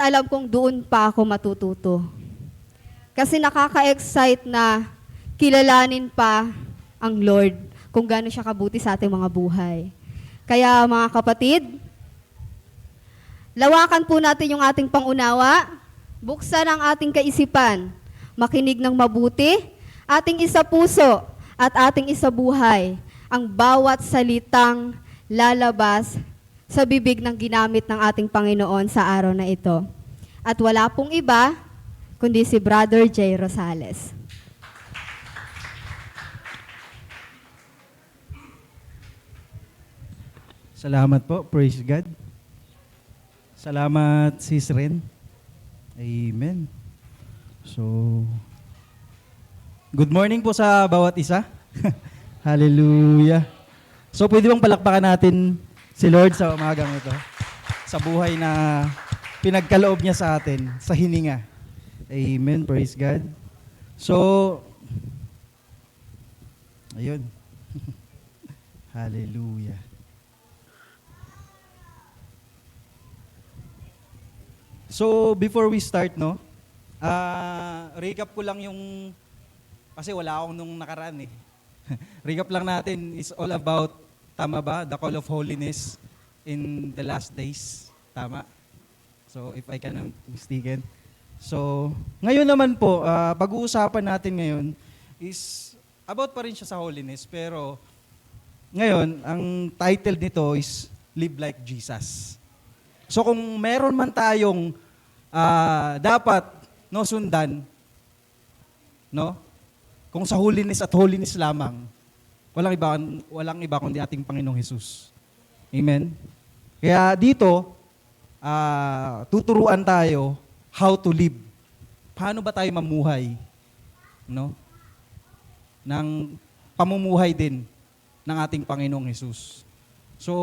alam kong doon pa ako matututo. Kasi nakaka-excite na kilalanin pa ang Lord kung gaano siya kabuti sa ating mga buhay. Kaya mga kapatid, lawakan po natin yung ating pangunawa, buksan ang ating kaisipan, makinig ng mabuti, ating isapuso at ating isabuhay ang bawat salitang lalabas sa bibig ng ginamit ng ating Panginoon sa araw na ito. At wala pong iba, kundi si Brother Jay Rosales. Salamat po. Praise God. Salamat, Sis Ren. Amen. So, good morning po sa bawat isa. Hallelujah. So, pwede bang palakpakan natin si Lord sa umagang ito? Sa buhay na pinagkaloob niya sa atin, sa hininga. Amen. Praise God. So, ayun. Hallelujah. So, before we start, recap ko lang yung, kasi wala akong nung nakaraan eh. Recap lang natin is all about, tama ba? The call of holiness in the last days. Tama? So, if I can mistaken. So, ngayon naman po, pag-uusapan natin ngayon is about pa rin siya sa holiness, pero ngayon, ang title nito is Live Like Jesus. So kung meron man tayong dapat sundan, kung sa holiness lamang, walang iba kundi ating Panginoong Hesus. Amen. Kaya dito tuturuan tayo how to live. Paano ba tayo mamuhay? Ng pamumuhay din ng ating Panginoong Hesus. So,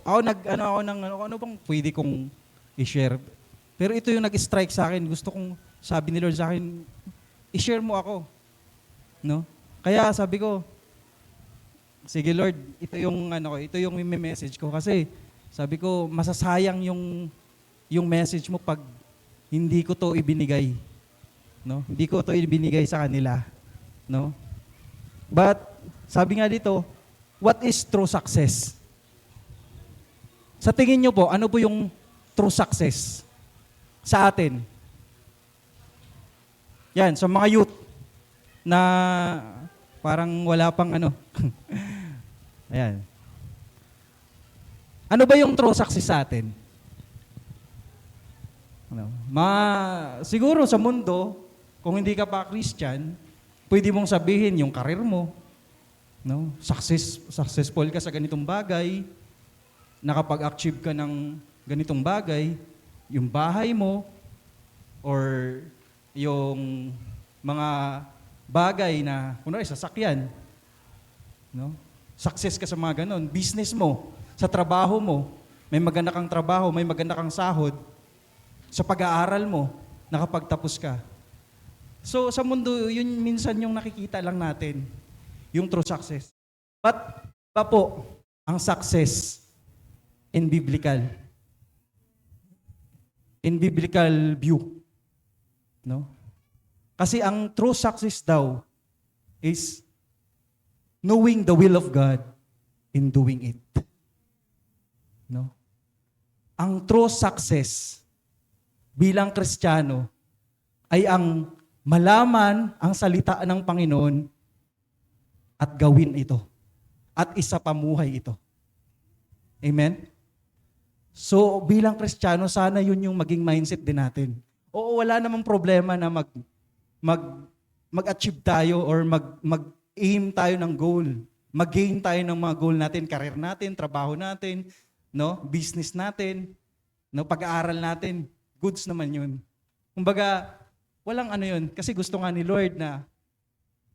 ano bang pwede kong i-share? Pero ito yung nag-strike sa akin. Gusto kong, sabi ni Lord sa akin, i-share mo ako. Kaya sabi ko, sige Lord, ito yung message ko. Kasi sabi ko, masasayang yung message mo pag hindi ko to ibinigay. Hindi ko to ibinigay sa kanila. But, sabi nga dito, what is true success? Sa tingin nyo po, ano po yung true success sa atin? Yan, sa mga youth na parang wala pang Ayan. Ano ba yung true success sa atin? Siguro sa mundo, kung hindi ka pa Christian, pwede mong sabihin yung karir mo. Successful ka sa ganitong bagay, nakapag-achieve ka ng ganitong bagay, yung bahay mo, or yung mga bagay na, kunwari, sasakyan. Success ka sa mga ganon. Business mo, sa trabaho mo, may maganda kang trabaho, may maganda kang sahod. Sa pag-aaral mo, nakapagtapos ka. So, sa mundo, yun minsan yung nakikita lang natin, yung true success. But, pa po, ang success in biblical view. Kasi ang true success daw is knowing the will of God in doing it. Ang true success bilang Kristiyano ay ang malaman ang salita ng Panginoon at gawin ito. At isapamuhay ito. Amen? So, bilang Kristiyano, sana yun yung maging mindset din natin. Oo, wala namang problema na mag-achieve tayo or mag-aim tayo ng goal. Mag-gain tayo ng mga goal natin, career natin, trabaho natin, business natin, pag-aaral natin. Goods naman yun. Kumbaga, walang yun. Kasi gusto nga ni Lord na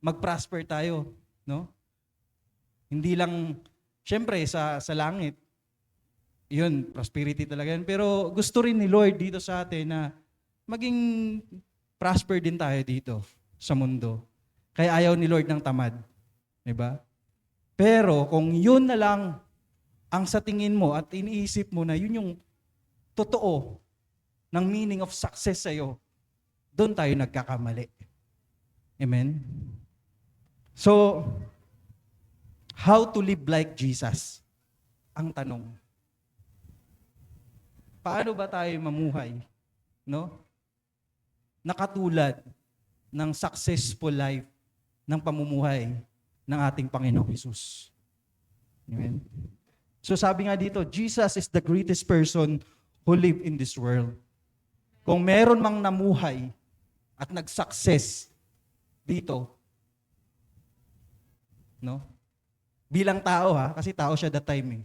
mag-prosper tayo. Hindi lang, syempre, sa langit, yun, prosperity talaga yun. Pero gusto rin ni Lord dito sa atin na maging prosper din tayo dito sa mundo. Kaya ayaw ni Lord ng tamad. Diba? Pero kung yun na lang ang sa tingin mo at iniisip mo na yun yung totoo, ng meaning of success sa'yo, doon tayo nagkakamali. Amen? So, how to live like Jesus? Ang tanong. Paano ba tayo mamuhay? No? Nakatulad ng successful life ng pamumuhay ng ating Panginoong Hesus. Amen? So sabi nga dito, Jesus is the greatest person who lived in this world. Kung meron mang namuhay at nag-success dito, no? Bilang tao kasi tao siya that time eh.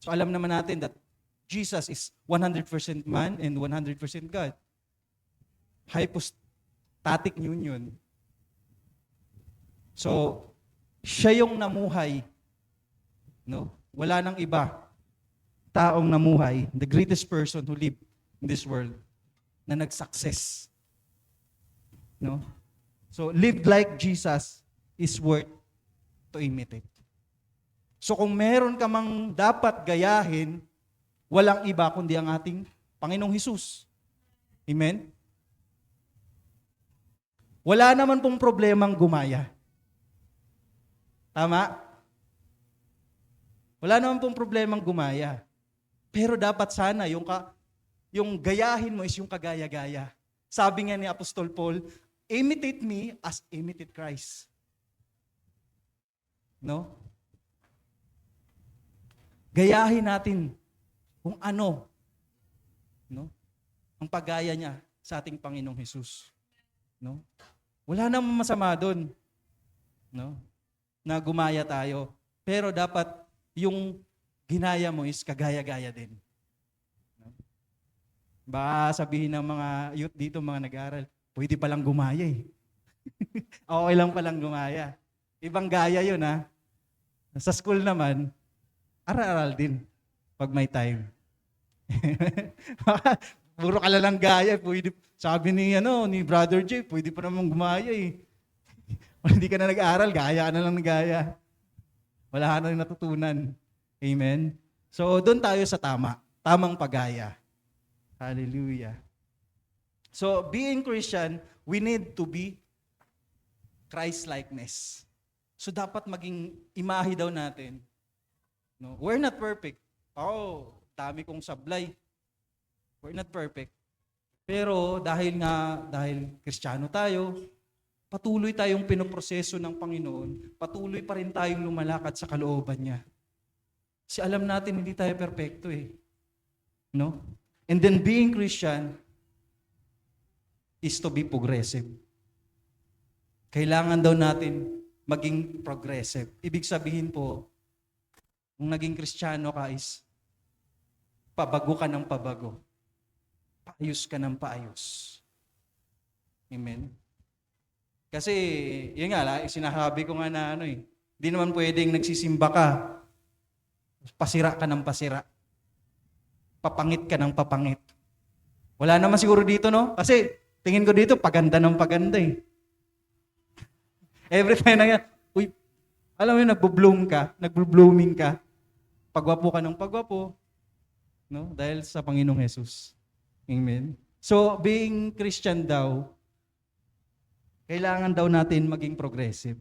So alam naman natin that Jesus is 100% man and 100% God. Hypostatic union. So, siya yung namuhay, no? Wala nang iba taong namuhay, the greatest person who lived in this world, na nag-success. No? So, live like Jesus is worth to imitate. So, kung meron ka mang dapat gayahin, walang iba kundi ang ating Panginoong Hesus. Amen? Wala naman pong problemang gumaya. Tama? Wala naman pong problemang gumaya. Pero dapat sana yung gayahin mo is yung kagaya-gaya. Sabi nga ni Apostol Paul, imitate me as imitate Christ. No? Gayahin natin kung ano, no? Ang paggaya niya sa ating Panginoong Hesus. No? Wala namang masama doon. No? Na gumaya tayo. Pero dapat yung ginaya mo is kagaya-gaya din. No? Baka sabihin ng mga youth dito, mga nag-aaral, pwede palang gumaya eh. Okay lang palang gumaya. Ibang gaya yun Sa school naman, aral-aral din pag may time. Puro ka lang gaya. Pwede, sabi ni Brother Jay, pwede pa naman gumaya eh. Hindi ka na nag-aaral, gaya ka na lang gaya. Wala ka na natutunan. Amen? So, doon tayo sa tamang paggaya. Hallelujah. So, being Christian, we need to be Christ-likeness. So, dapat maging imahe daw natin. No? We're not perfect. Dami kong sablay. We're not perfect. Pero dahil Kristiyano tayo, patuloy tayong pinoproseso ng Panginoon, patuloy pa rin tayong lumalakad sa kalooban niya. Kasi alam natin hindi tayo perfecto eh. No? And then being Christian is to be progressive. Kailangan daw natin maging progressive. Ibig sabihin po, kung naging Kristiyano ka is pabago ka ng pabago. Paayos ka ng paayos. Amen? Kasi, yun nga, sinasabi ko nga na hindi naman pwedeng nagsisimba ka, pasira ka ng pasira. Papangit ka ng papangit. Wala naman siguro dito, no? Kasi, tingin ko dito, paganda ng paganda eh. Every time na yan, alam mo yun, nagbo-blooming ka, pagwapo ka ng pagwapo, no? Dahil sa Panginoong Hesus. Amen? So, being Christian daw, kailangan daw natin maging progressive.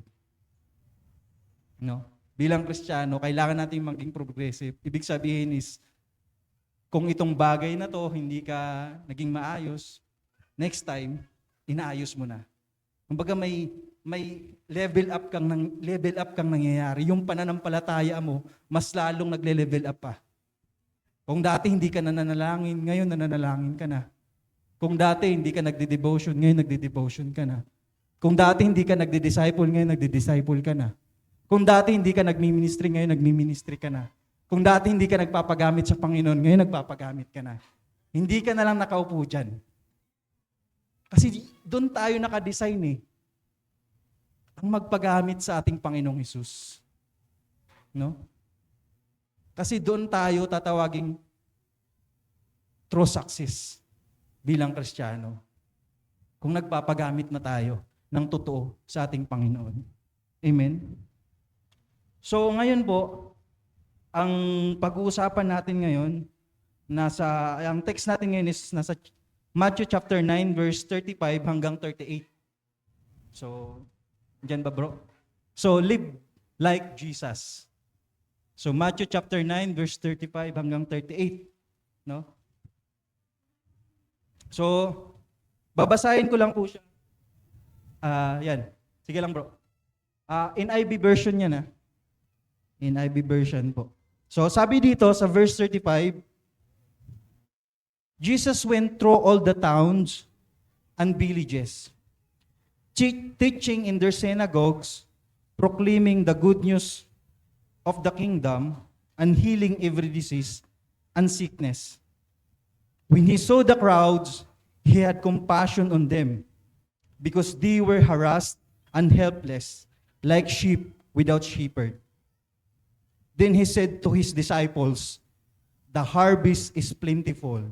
No? Bilang Kristiyano, kailangan natin maging progressive. Ibig sabihin is, kung itong bagay na to, hindi ka naging maayos, next time, inaayos mo na. Kumbaga may level up kang nangyayari. Yung pananampalataya mo, mas lalong nagle-level up pa. Kung dati hindi ka nananalangin, ngayon nananalangin ka na. Kung dati hindi ka nagde-devotion, ngayon nagde-devotion ka na. Kung dati hindi ka nagde-disciple, ngayon nagde-disciple ka na. Kung dati hindi ka nagmi-ministry, ngayon nagmi-ministry ka na. Kung dati hindi ka nagpapagamit sa Panginoon, ngayon nagpapagamit ka na. Hindi ka na lang nakaupo dyan. Kasi doon tayo nakadesign eh. Ang magpagamit sa ating Panginoong Hesus. No? Kasi doon tayo tatawaging true success bilang Kristiyano. Kung nagpapagamit na tayo ng totoo sa ating Panginoon. Amen? So ngayon po, ang pag-uusapan natin ngayon, ang text natin ngayon is nasa Matthew chapter 9 verse 35 hanggang 38. So, dyan ba bro? So, live like Jesus. So, Matthew chapter 9 verse 35 hanggang 38. No? So, babasahin ko lang po siya. Yan. Sige lang bro. NIV version yan NIV version po. So, sabi dito sa verse 35, Jesus went through all the towns and villages, teaching in their synagogues, proclaiming the good news of the kingdom, and healing every disease and sickness. When he saw the crowds, he had compassion on them, because they were harassed and helpless, like sheep without shepherd. Then he said to his disciples, "The harvest is plentiful,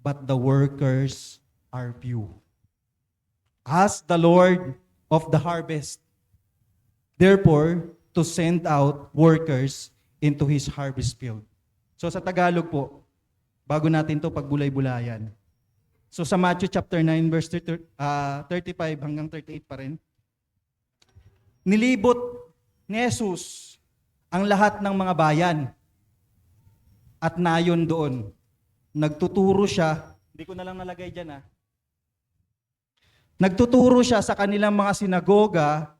but the workers are few. Ask the Lord of the harvest, therefore, to send out workers into his harvest field." So sa Tagalog po, bago natin to pagbulay-bulayan. So sa Matthew chapter 9 verse 35 hanggang 38 pa rin. Nilibot ni Jesus ang lahat ng mga bayan at nayon doon. Nagtuturo siya, hindi ko na lang nalagay dyan Nagtuturo siya sa kanilang mga sinagoga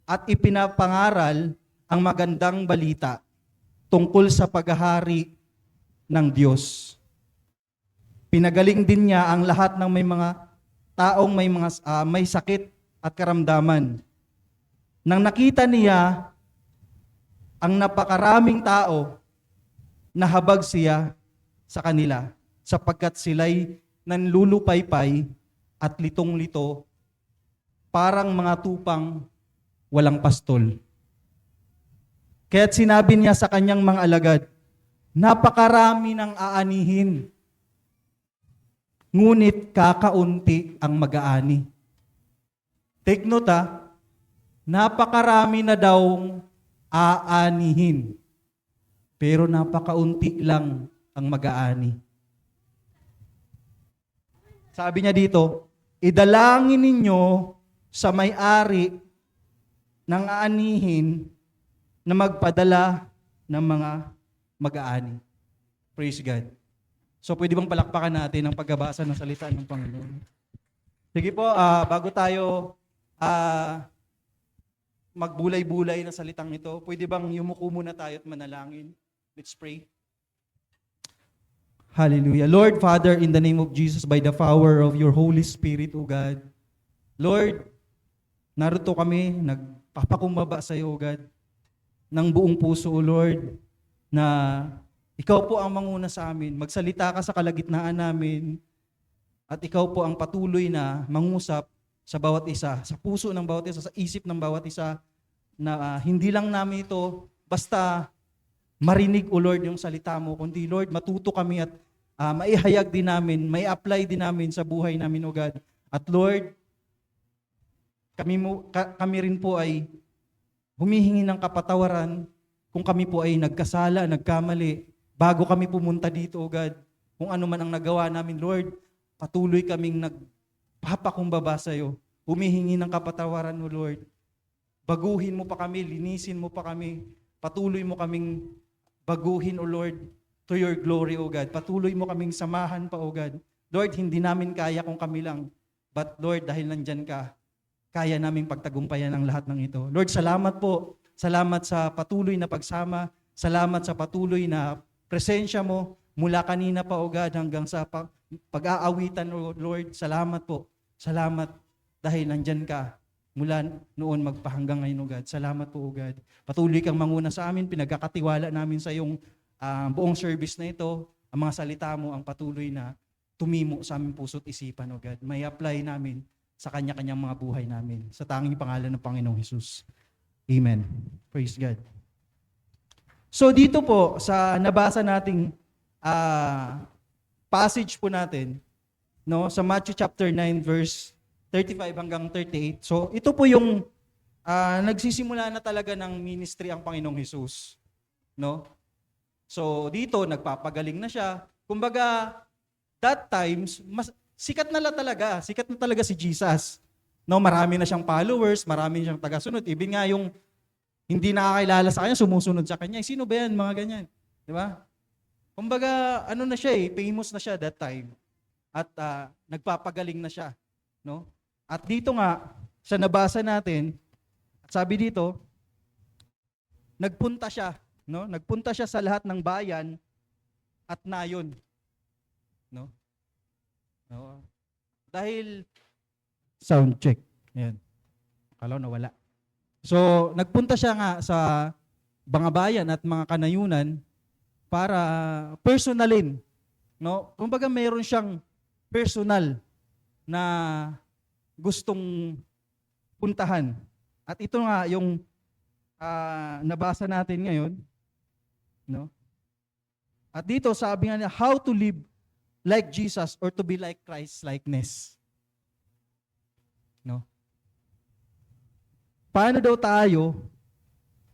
at ipinapangaral ang magandang balita tungkol sa paghahari ng Diyos. Pinagaling din niya ang lahat ng may mga taong may sakit at karamdaman. Nang nakita niya ang napakaraming tao, nahabag siya sa kanila, sapagkat sila'y nanlulupaypay at litong-lito, parang mga tupang walang pastol. Kaya't sinabi niya sa kanyang mga alagad, "Napakarami ng aanihin, ngunit kakaunti ang mag-aani." Take note napakarami na daw aanihin, pero napakaunti lang ang mag-aani. Sabi niya dito, idalangin ninyo sa may-ari ng aanihin na magpadala ng mga mag-aani. Praise God. So pwede bang palakpakan natin ang pagbabasa ng salita ng Panginoon? Sige po, bago tayo magbulay-bulay na salitang ito, pwede bang yumuko muna tayo at manalangin? Let's pray. Hallelujah. Lord, Father, in the name of Jesus, by the power of your Holy Spirit, O God, Lord, narito kami, nagpapakumbaba sa iyo, O God, ng buong puso, O Lord, na ikaw po ang manguna sa amin. Magsalita ka sa kalagitnaan namin, at ikaw po ang patuloy na mangusap sa bawat isa, sa puso ng bawat isa, sa isip ng bawat isa, na hindi lang namin ito basta marinig, O Lord, yung salita mo, kundi Lord, matuto kami at maihayag din namin, may apply din namin sa buhay namin, O God. At Lord, kami rin po ay humihingi ng kapatawaran kung kami po ay nagkasala, nagkamali, bago kami pumunta dito, O God. Kung ano man ang nagawa namin, Lord, patuloy kaming nagpapakumbaba sa iyo. Humihingi ng kapatawaran, O Lord. Baguhin mo pa kami, linisin mo pa kami, patuloy mo kaming baguhin, O Lord, to your glory, O God. Patuloy mo kaming samahan pa, O God. Lord, hindi namin kaya kung kami lang. But Lord, dahil nandyan ka, kaya namin pagtagumpayan ang lahat ng ito. Lord, salamat po. Salamat sa patuloy na pagsama. Salamat sa patuloy na presensya mo mula kanina pa, O God, hanggang sa pag-aawitan, O Lord. Salamat po. Salamat dahil nandyan ka mula noon magpahanggang ngayon, O God. Salamat po, O God. Patuloy kang manguna sa amin. Pinagkakatiwala namin sa iyong buong service na ito. Ang mga salita mo ang patuloy na tumimo sa aming puso't isipan, O God. May apply namin sa kanya-kanyang mga buhay namin. Sa tanging pangalan ng Panginoong Hesus. Amen. Praise God. So dito po, sa nabasa nating passage po natin, no, sa Matthew chapter 9 verse 35 hanggang 38. So ito po yung nagsisimula na talaga ng ministry ang Panginoong Hesus, no? So dito nagpapagaling na siya. Kumbaga that times sikat na talaga si Jesus. No, marami na siyang followers, marami siyang tagasunod. Even nga yung hindi nakakilala sa kanya, sumusunod sa kanya. Sino ba yan? Mga ganyan. Di ba? Kumbaga, ano na siya famous na siya that time. At nagpapagaling na siya. No? At dito nga, sa nabasa natin, at sabi dito, nagpunta siya. No? Nagpunta siya sa lahat ng bayan at nayon. No? No? Dahil, sound check. Ayan. Akala ko nawala. So, nagpunta siya nga sa mga bayan at mga kanayunan para personalin. No? Kumbaga mayroon siyang personal na gustong puntahan. At ito nga yung nabasa natin ngayon. No? At dito sabi nga niya, how to live like Jesus or to be like Christ-likeness. No? Paano daw tayo,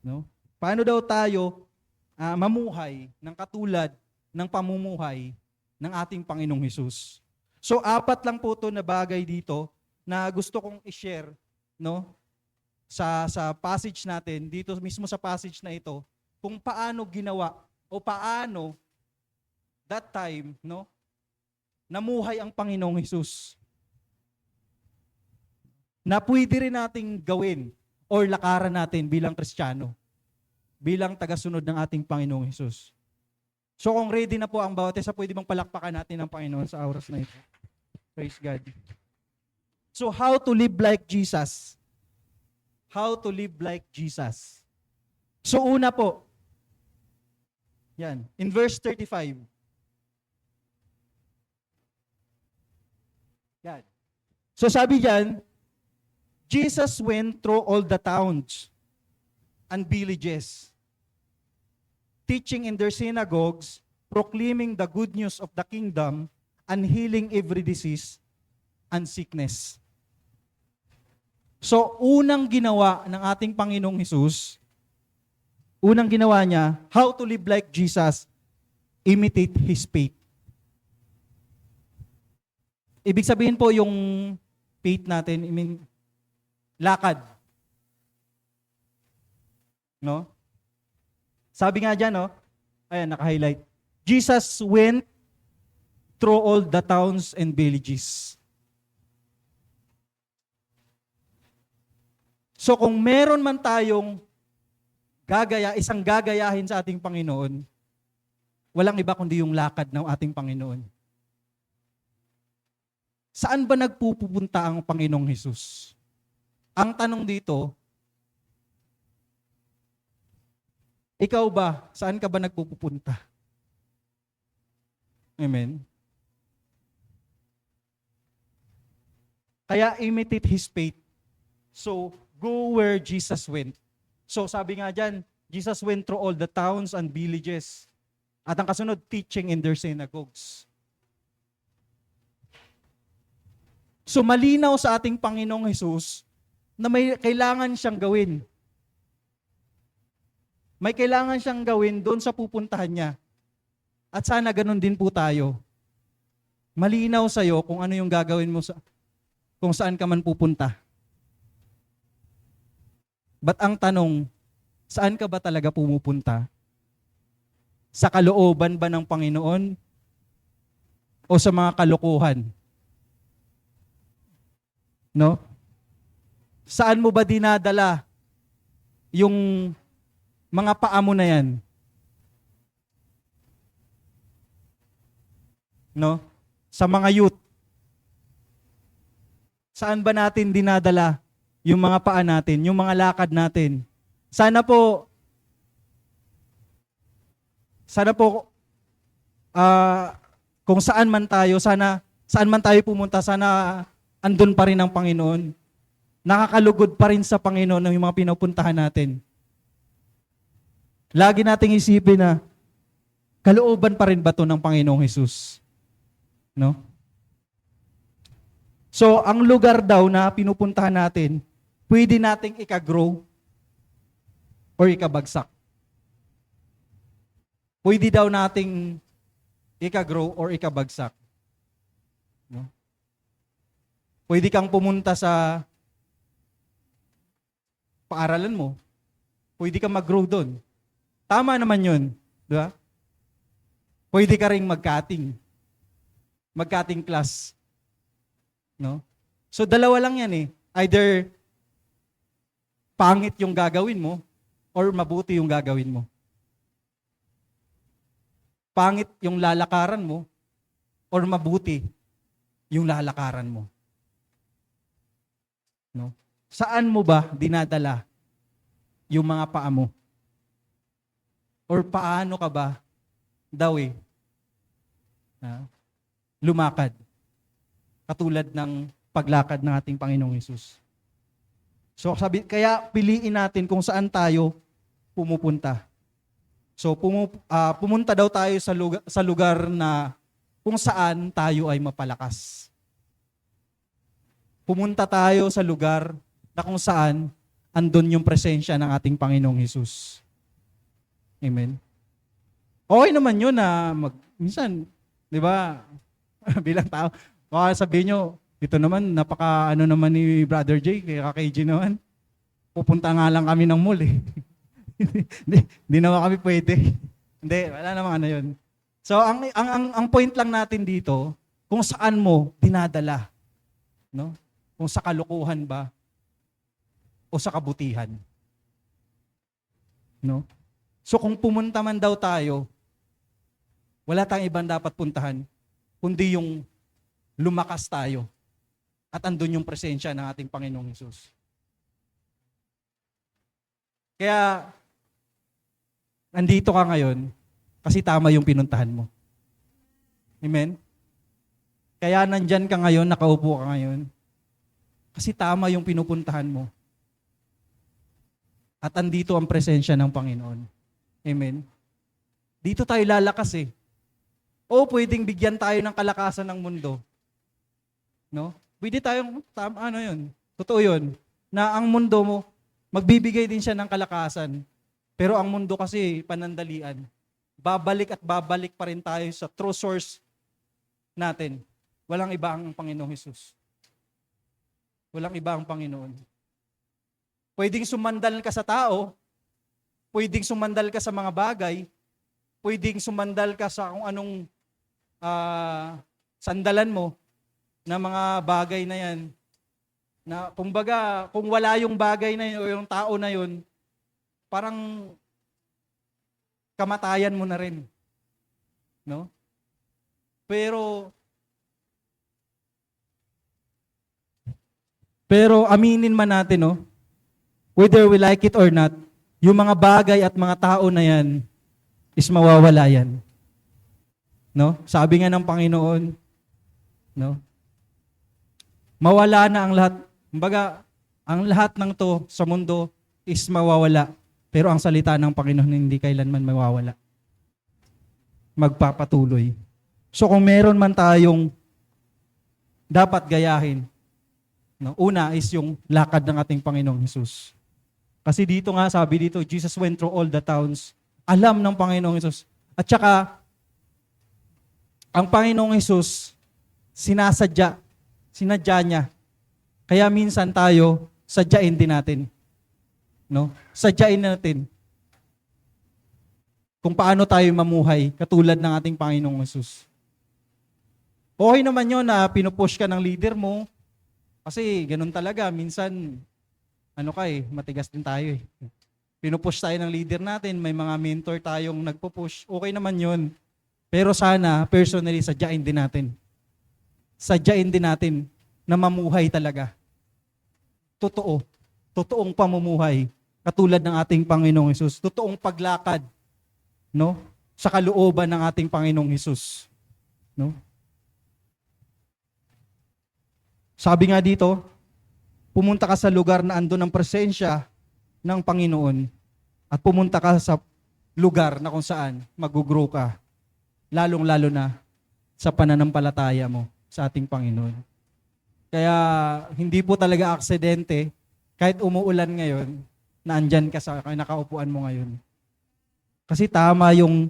no? Paano daw tayo mamuhay ng katulad ng pamumuhay ng ating Panginoong Hesus? So, 4 lang po ito na bagay dito na gusto kong i-share, no? Sa passage natin, dito mismo sa passage na ito, kung paano ginawa o paano that time, no? Namuhay ang Panginoong Hesus. Na pwede rin nating gawin or lakaran natin bilang Kristiyano, bilang tagasunod ng ating Panginoong Hesus. So kung ready na po ang bawat isa, pwede bang palakpakan natin ang Panginoon sa oras na ito? Praise God. So how to live like Jesus? How to live like Jesus? So una po, yan, in verse 35. Yan. So sabi diyan, Jesus went through all the towns and villages, teaching in their synagogues, proclaiming the good news of the kingdom, and healing every disease and sickness. So, unang ginawa ng ating Panginoong Hesus, unang ginawa niya, how to live like Jesus, imitate His faith. Ibig sabihin po yung faith natin, lakad. No? Sabi nga dyan, no? Ayan, naka-highlight. Jesus went through all the towns and villages. So kung meron man tayong isang gagayahin sa ating Panginoon, walang iba kundi yung lakad ng ating Panginoon. Saan ba nagpupunta ang Panginoong Hesus? Ang tanong dito, ikaw ba, saan ka ba nagpupunta? Amen? Kaya imitate His faith. So, go where Jesus went. So, sabi nga dyan, Jesus went through all the towns and villages. At ang kasunod, teaching in their synagogues. So, malinaw sa ating Panginoong Hesus na may kailangan siyang gawin. May kailangan siyang gawin doon sa pupuntahan niya. At sana ganun din po tayo. Malinaw sa'yo kung ano yung gagawin mo kung saan ka man pupunta. But ang tanong, saan ka ba talaga pumupunta? Sa kalooban ba ng Panginoon? O sa mga kalokohan? No? Saan mo ba dinadala yung mga paa mo na yan? No? Sa mga youth. Saan ba natin dinadala yung mga paa natin, yung mga lakad natin? Sana po kung saan man tayo, saan man tayo pumunta, sana andun pa rin ang Panginoon. Nakakalugod pa rin sa Panginoon ng mga pinupuntahan natin. Lagi nating isipin na kalooban pa rin ba ito ng Panginoong Hesus? No? So, ang lugar daw na pinupuntahan natin, pwede nating ika-grow or ikabagsak. Pwede daw nating ika-grow or ikabagsak. No? Pwede kang pumunta sa paaralan mo. Pwede kang mag-grow doon. Tama naman yun. Di ba? Pwede ka rin mag-cutting. Mag-cutting class. No? So, dalawa lang yan eh. Either pangit yung gagawin mo or mabuti yung gagawin mo. Pangit yung lalakaran mo or mabuti yung lalakaran mo. No? Saan mo ba dinadala yung mga paa mo? Or paano ka ba daw lumakad? Katulad ng paglakad ng ating Panginoong Hesus. So kaya piliin natin kung saan tayo pumupunta. So pumunta daw tayo sa lugar na kung saan tayo ay mapalakas. Pumunta tayo sa lugar na kung saan andun yung presensya ng ating Panginoong Hesus. Amen. Okay naman yun na minsan, di ba, bilang tao, baka sabihin nyo, ito naman, napaka naman ni Brother Jay, kaya KJ naman, pupunta nga lang kami ng mall eh. Hindi naman kami pwede. Hindi, wala namang yun. So, ang point lang natin dito, kung saan mo dinadala. No? Kung sa kalukuhan ba, o sa kabutihan. No? So, kung pumunta man daw tayo, wala tayong ibang dapat puntahan, kundi yung lumakas tayo. At andun yung presensya ng ating Panginoong Hesus. Kaya, nandito ka ngayon, kasi tama yung pinuntahan mo. Amen? Kaya nandyan ka ngayon, nakaupo ka ngayon, kasi tama yung pinupuntahan mo. At andito ang presensya ng Panginoon. Amen? Dito tayo lalakas eh. O pwedeng bigyan tayo ng kalakasan ng mundo. No? Pwede tayong, yun, totoo yun, na ang mundo mo, magbibigay din siya ng kalakasan. Pero ang mundo kasi, panandalian. Babalik at babalik pa rin tayo sa true source natin. Walang iba ang Panginoong Hesus. Walang iba ang Panginoon. Pwedeng sumandal ka sa tao, pwedeng sumandal ka sa mga bagay, pwedeng sumandal ka sa kung anong sandalan mo, na mga bagay na yan, na kumbaga, kung wala yung bagay na yun o yung tao na yun, parang kamatayan mo na rin. No? Pero aminin man natin, no, whether we like it or not, yung mga bagay at mga tao na yan is mawawala yan. No? Sabi nga ng Panginoon, no? Mawala na ang lahat. Kumbaga, ang lahat ng to sa mundo is mawawala. Pero ang salita ng Panginoon hindi kailanman mawawala. Magpapatuloy. So kung meron man tayong dapat gayahin, no, una is yung lakad ng ating Panginoong Hesus. Kasi dito nga, sabi dito, Jesus went through all the towns. Alam ng Panginoong Hesus. At saka, ang Panginoong Hesus, sinadya niya. Kaya minsan tayo, sadyain din natin. No? Sadyain natin kung paano tayo mamuhay katulad ng ating Panginoong Hesus. Okay naman yun na pinupush ka ng leader mo kasi ganun talaga. Minsan, matigas din tayo eh. Pinupush tayo ng leader natin, may mga mentor tayong nagpupush. Okay naman yun. Pero sana, personally, sadyain din natin. Sadyain din natin na mamuhay talaga. Totoong pamumuhay katulad ng ating Panginoong Hesus. Totoong paglakad, no? Sa kalooban ng ating Panginoong Hesus, no? Sabi nga dito, pumunta ka sa lugar na andun ang presensya ng Panginoon at pumunta ka sa lugar na kung saan mag-grow ka, lalong-lalo na sa pananampalataya mo sa ating Panginoon. Kaya hindi po talaga aksidente kahit umuulan ngayon na andyan ka sa nakaupuan mo ngayon. Kasi tama yung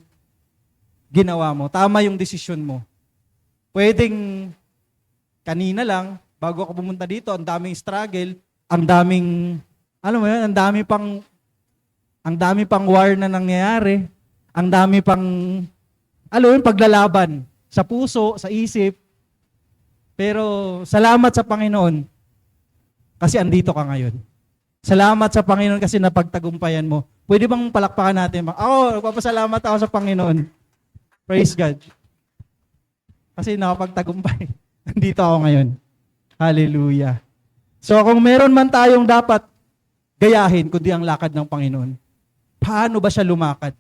ginawa mo, tama yung desisyon mo. Pwedeng kanina lang, bago ako pumunta dito, ang daming struggle, ang daming, alam mo yun, ang dami pang war na nangyayari, ang dami pang, alam mo yun, paglalaban sa puso, sa isip. Pero salamat sa Panginoon kasi andito ka ngayon. Salamat sa Panginoon kasi napagtagumpayan mo. Pwede bang palakpakan natin? Ako, nagpapasalamat ako sa Panginoon. Praise God. Kasi nakapagtagumpay. Nandito ako ngayon. Hallelujah. So kung meron man tayong dapat gayahin, kundi ang lakad ng Panginoon, paano ba siya lumakad?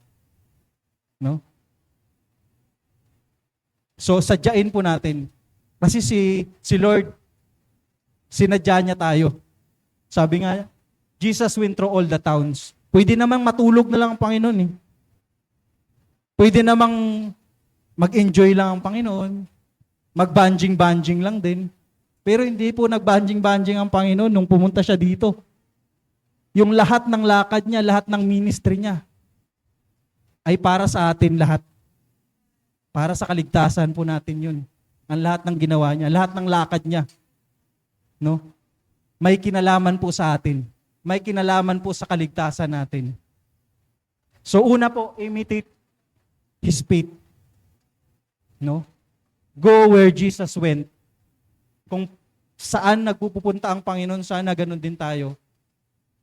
No? So sadyain po natin. Kasi si Lord, sinadya niya tayo. Sabi nga, Jesus went through all the towns. Pwede namang matulog na lang ang Panginoon eh. Pwede namang mag-enjoy lang ang Panginoon. Mag-banjing-banjing lang din. Pero hindi po nag-banjing-banjing ang Panginoon nung pumunta siya dito. Yung lahat ng lakad niya, lahat ng ministry niya, ay para sa atin lahat. Para sa kaligtasan po natin yun. Ang lahat ng ginawa niya, lahat ng lakad niya. No? May kinalaman po sa atin. May kinalaman po sa kaligtasan natin. So una po, imitate His faith. No? Go where Jesus went. Kung saan nagpupunta ang Panginoon, sana ganun din tayo.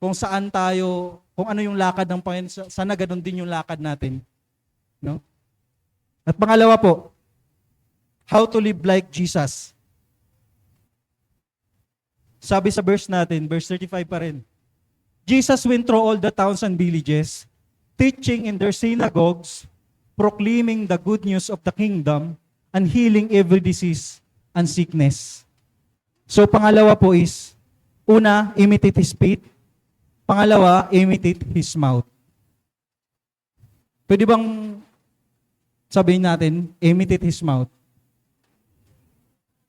Kung saan tayo, kung ano yung lakad ng Panginoon, sana ganun din yung lakad natin. No? At pangalawa po, how to live like Jesus. Sabi sa verse natin, verse 35 pa rin. Jesus went through all the towns and villages, teaching in their synagogues, proclaiming the good news of the kingdom, and healing every disease and sickness. So pangalawa po is, una, imitate His faith. Pangalawa, imitate His mouth. Pwede bang sabihin natin, imitate His mouth?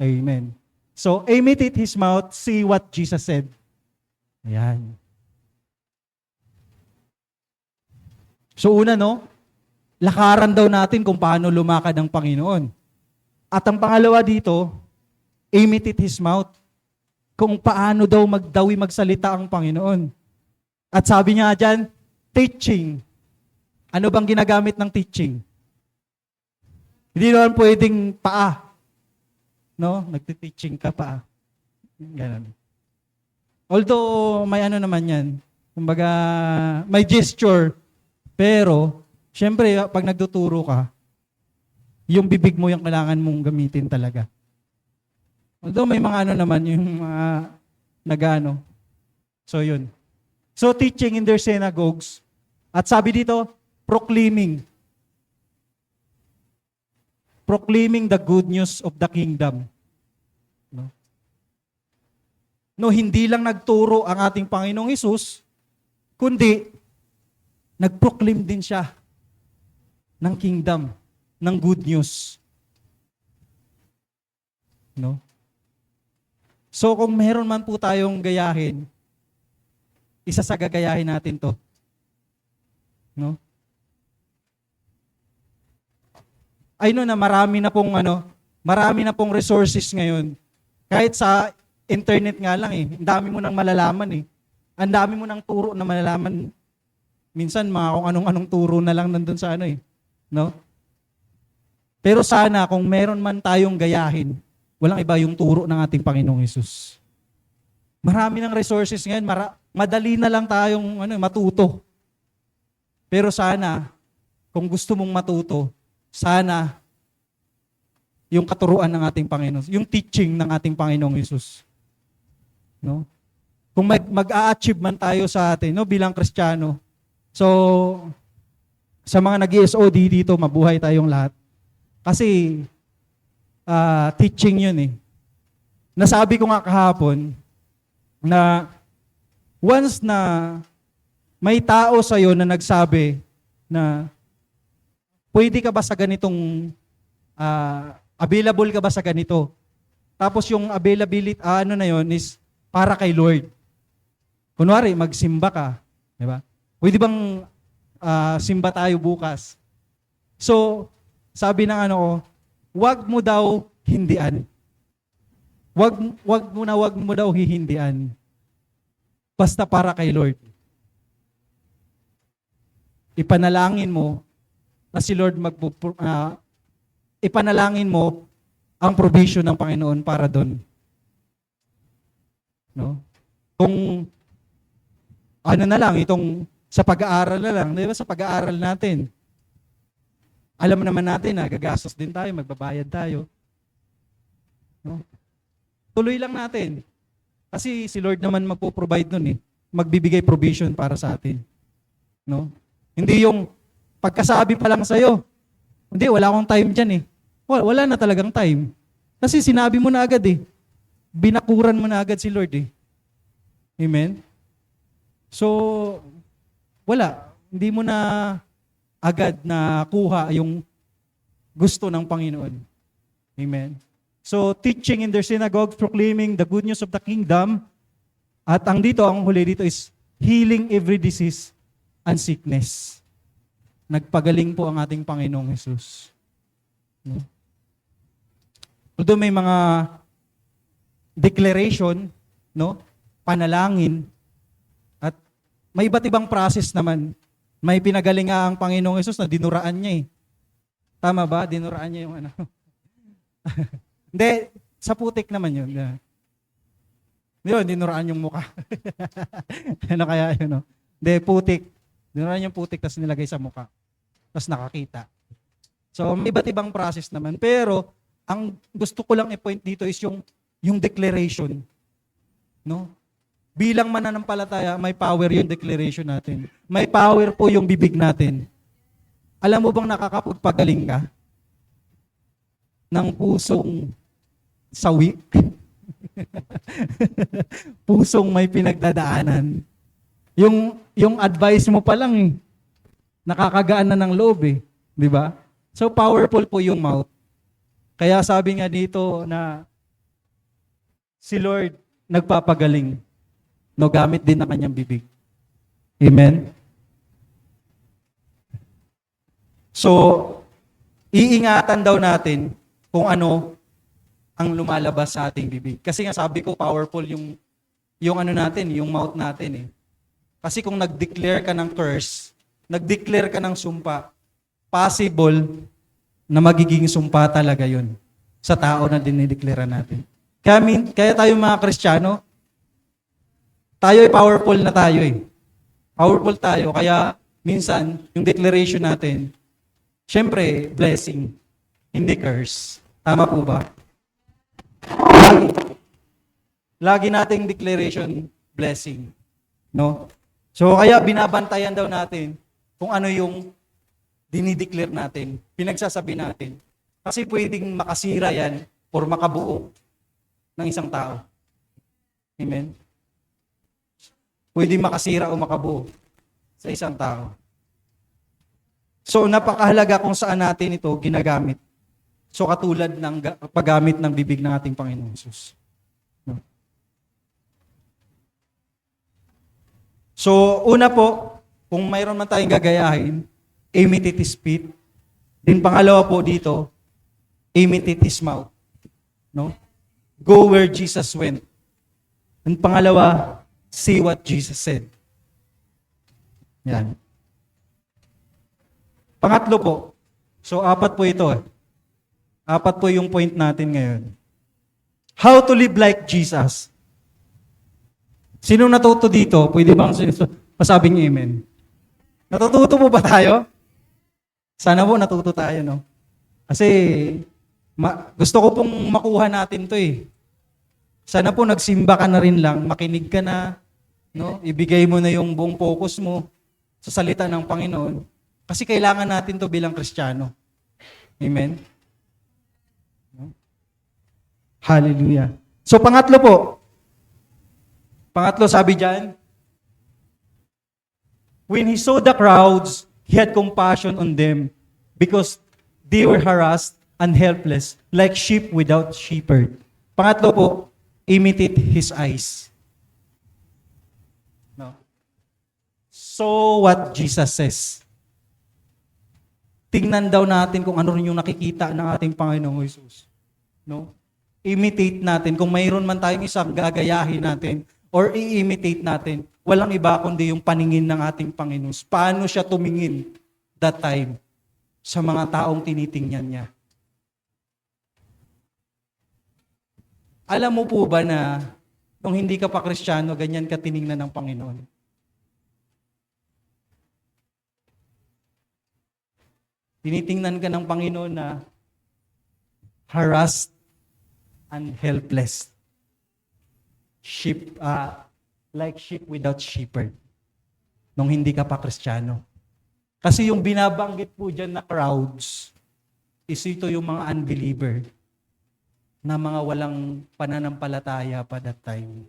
Amen. So, imitate His mouth, see what Jesus said. Ayan. So una, no, lakaran daw natin kung paano lumakad ang Panginoon. At ang pangalawa dito, imitate His mouth. Kung paano daw magsalita ang Panginoon. At sabi niya dyan, teaching. Ano bang ginagamit ng teaching? Hindi naman pwedeng paa. No? Nagtiteaching ka pa. Ganun. Although, may ano naman yan. Kumbaga, may gesture. Pero, syempre, pag nagtuturo ka, yung bibig mo yung kailangan mong gamitin talaga. Although, may mga ano naman, yung mga nagano. So, yun. So, teaching in their synagogues. At sabi dito, proclaiming. Proclaiming the good news of the kingdom. No, hindi lang nagturo ang ating Panginoong Hesus, kundi nag-proclaim din siya ng kingdom, ng good news. No? So kung meron man po tayong gayahin, isa sa gagayahin natin to. No? I know na marami na pong resources ngayon. Kahit sa internet nga lang eh. Ang dami mo nang malalaman eh. Ang dami mo nang turo na malalaman. Minsan mga kung anong turo na lang nandun sa ano eh. No? Pero sana kung meron man tayong gayahin, walang iba yung turo ng ating Panginoong Hesus. Marami ng resources ngayon, madali na lang tayong matuto. Pero sana, kung gusto mong matuto, sana yung katuruan ng ating Panginoon, yung teaching ng ating Panginoong Hesus. No? Kung mag-a-achieve man tayo sa atin, no, bilang Kristiyano. So, sa mga nag-ESOD dito, mabuhay tayong lahat. Kasi, teaching yun eh. Nasabi ko nga kahapon, na once na may tao sa'yo na nagsabi na pwede ka ba sa ganitong, available ka ba sa ganito? Tapos yung availability, na yun is para kay Lord. Kunwari, magsimba ka. Diba? Pwede bang simba tayo bukas? So, sabi ng wag mo daw hindian. wag mo daw hihindian. Basta para kay Lord. Ipanalangin mo na si Lord ipanalangin mo ang provision ng Panginoon para doon. No? Kung ano na lang, itong sa pag-aaral na lang, di ba sa pag-aaral natin, alam naman natin na gagastos din tayo, magbabayad tayo. No? Tuloy lang natin. Kasi si Lord naman magpo-provide nun eh. Magbibigay provision para sa atin. No? Hindi yung pagkasabi pa lang sa'yo, hindi, wala akong time dyan eh. Wala na talagang time. Kasi sinabi mo na agad eh. Binakuran mo na agad si Lord eh. Amen? So, wala. Hindi mo na agad na kuha yung gusto ng Panginoon. Amen? So, teaching in their synagogue, proclaiming the good news of the kingdom. At ang huli dito is healing every disease and sickness. Nagpagaling po ang ating Panginoong Jesus. No? Although may mga declaration, no, panalangin, at may iba't ibang process naman. May pinagaling nga ang Panginoong Jesus na dinuraan niya eh. Tama ba? Dinuraan niya yung ano. Hindi, sa putik naman yun. Yun, dinuraan yung mukha. Ano kaya yun, no? Hindi, putik. Dinuraan yung putik, tapos nilagay sa mukha. Tapos nakakita. So, may iba't ibang process naman. Pero, ang gusto ko lang i-point dito is yung declaration. No? Bilang mananampalataya, may power yung declaration natin. May power po yung bibig natin. Alam mo bang nakakapagpagaling ka ng pusong sawi? Pusong may pinagdadaanan. Yung advice mo pa lang nakakagaan na ng loob eh. Di ba? So powerful po yung mouth. Kaya sabi nga dito na si Lord nagpapagaling. No, gamit din na kanyang bibig. Amen? So, iingatan daw natin kung ano ang lumalabas sa ating bibig. Kasi nga sabi ko, powerful yung ano natin, yung mouth natin eh. Kasi kung nag-declare ka ng curse, nag-declare ka ng sumpa, possible na magiging sumpa talaga yun sa tao na dinideklara natin. Kaya tayo mga Kristiyano, tayo ay powerful na tayo eh. Powerful tayo, kaya minsan, yung declaration natin, syempre, blessing, hindi curse. Tama po ba? Lagi nating declaration, blessing. No? So, kaya binabantayan daw natin kung ano yung dinideclare natin, pinagsasabi natin. Kasi pwedeng makasira yan or makabuo ng isang tao. Amen? Pwedeng makasira o makabuo sa isang tao. So, napakahalaga kung saan natin ito ginagamit. So, katulad ng paggamit ng bibig ng ating Panginoong Jesus. No? So, una po, kung mayroon man tayong gagayahin, imitate his feet. Din pangalawa po dito, imitate his mouth. No? Go where Jesus went. And pangalawa, see what Jesus said. Yan. Pangatlo po, so apat po ito. Apat po yung point natin ngayon. How to live like Jesus. Sino natuto dito? Pwede bang masabing amen? Natututo po ba tayo? Sana po natuto tayo, no? Kasi gusto ko pong makuha natin to eh. Sana po nagsimba ka na rin lang, makinig ka na, no? Ibigay mo na yung buong focus mo sa salita ng Panginoon. Kasi kailangan natin to bilang Kristiyano. Amen? Hallelujah. So pangatlo po. Pangatlo sabi diyan, when he saw the crowds, he had compassion on them because they were harassed and helpless like sheep without shepherd. Pangatlo po, imitate his eyes. No. So what Jesus says. Tingnan daw natin kung ano rin yung nakikita ng ating Panginoong Jesus. No? imitate natin, kung mayroon man tayong isang gagayahin natin or i-imitate natin, walang iba kundi yung paningin ng ating Panginoon. Paano siya tumingin that time sa mga taong tinitingnan niya? Alam mo po ba na nung hindi ka pa Kristiyano, ganyan ka tiningnan ng Panginoon? Tinitingnan ka ng Panginoon na harassed and helpless. Sheep, like sheep without shepherd. Nung hindi ka pa Kristiyano. Kasi yung binabanggit po dyan na crowds, is ito yung mga unbeliever na mga walang pananampalataya pa that time.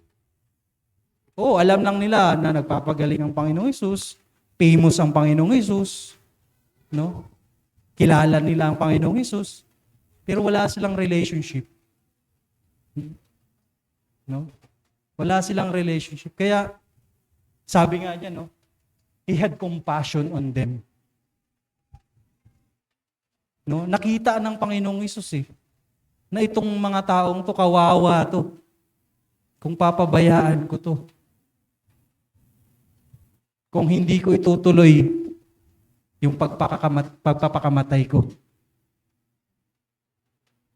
Oo, alam lang nila na nagpapagaling ang Panginoong Hesus, famous ang Panginoong Hesus, no? Kilala nila ang Panginoong Hesus, pero wala silang relationship. No? Wala silang relationship. Kaya, sabi nga niya, no? He had compassion on them. No? Nakita ng Panginoong Hesus na itong mga taong to, kawawa to. Kung papabayaan ko to. Kung hindi ko itutuloy yung pagpapakamatay ko.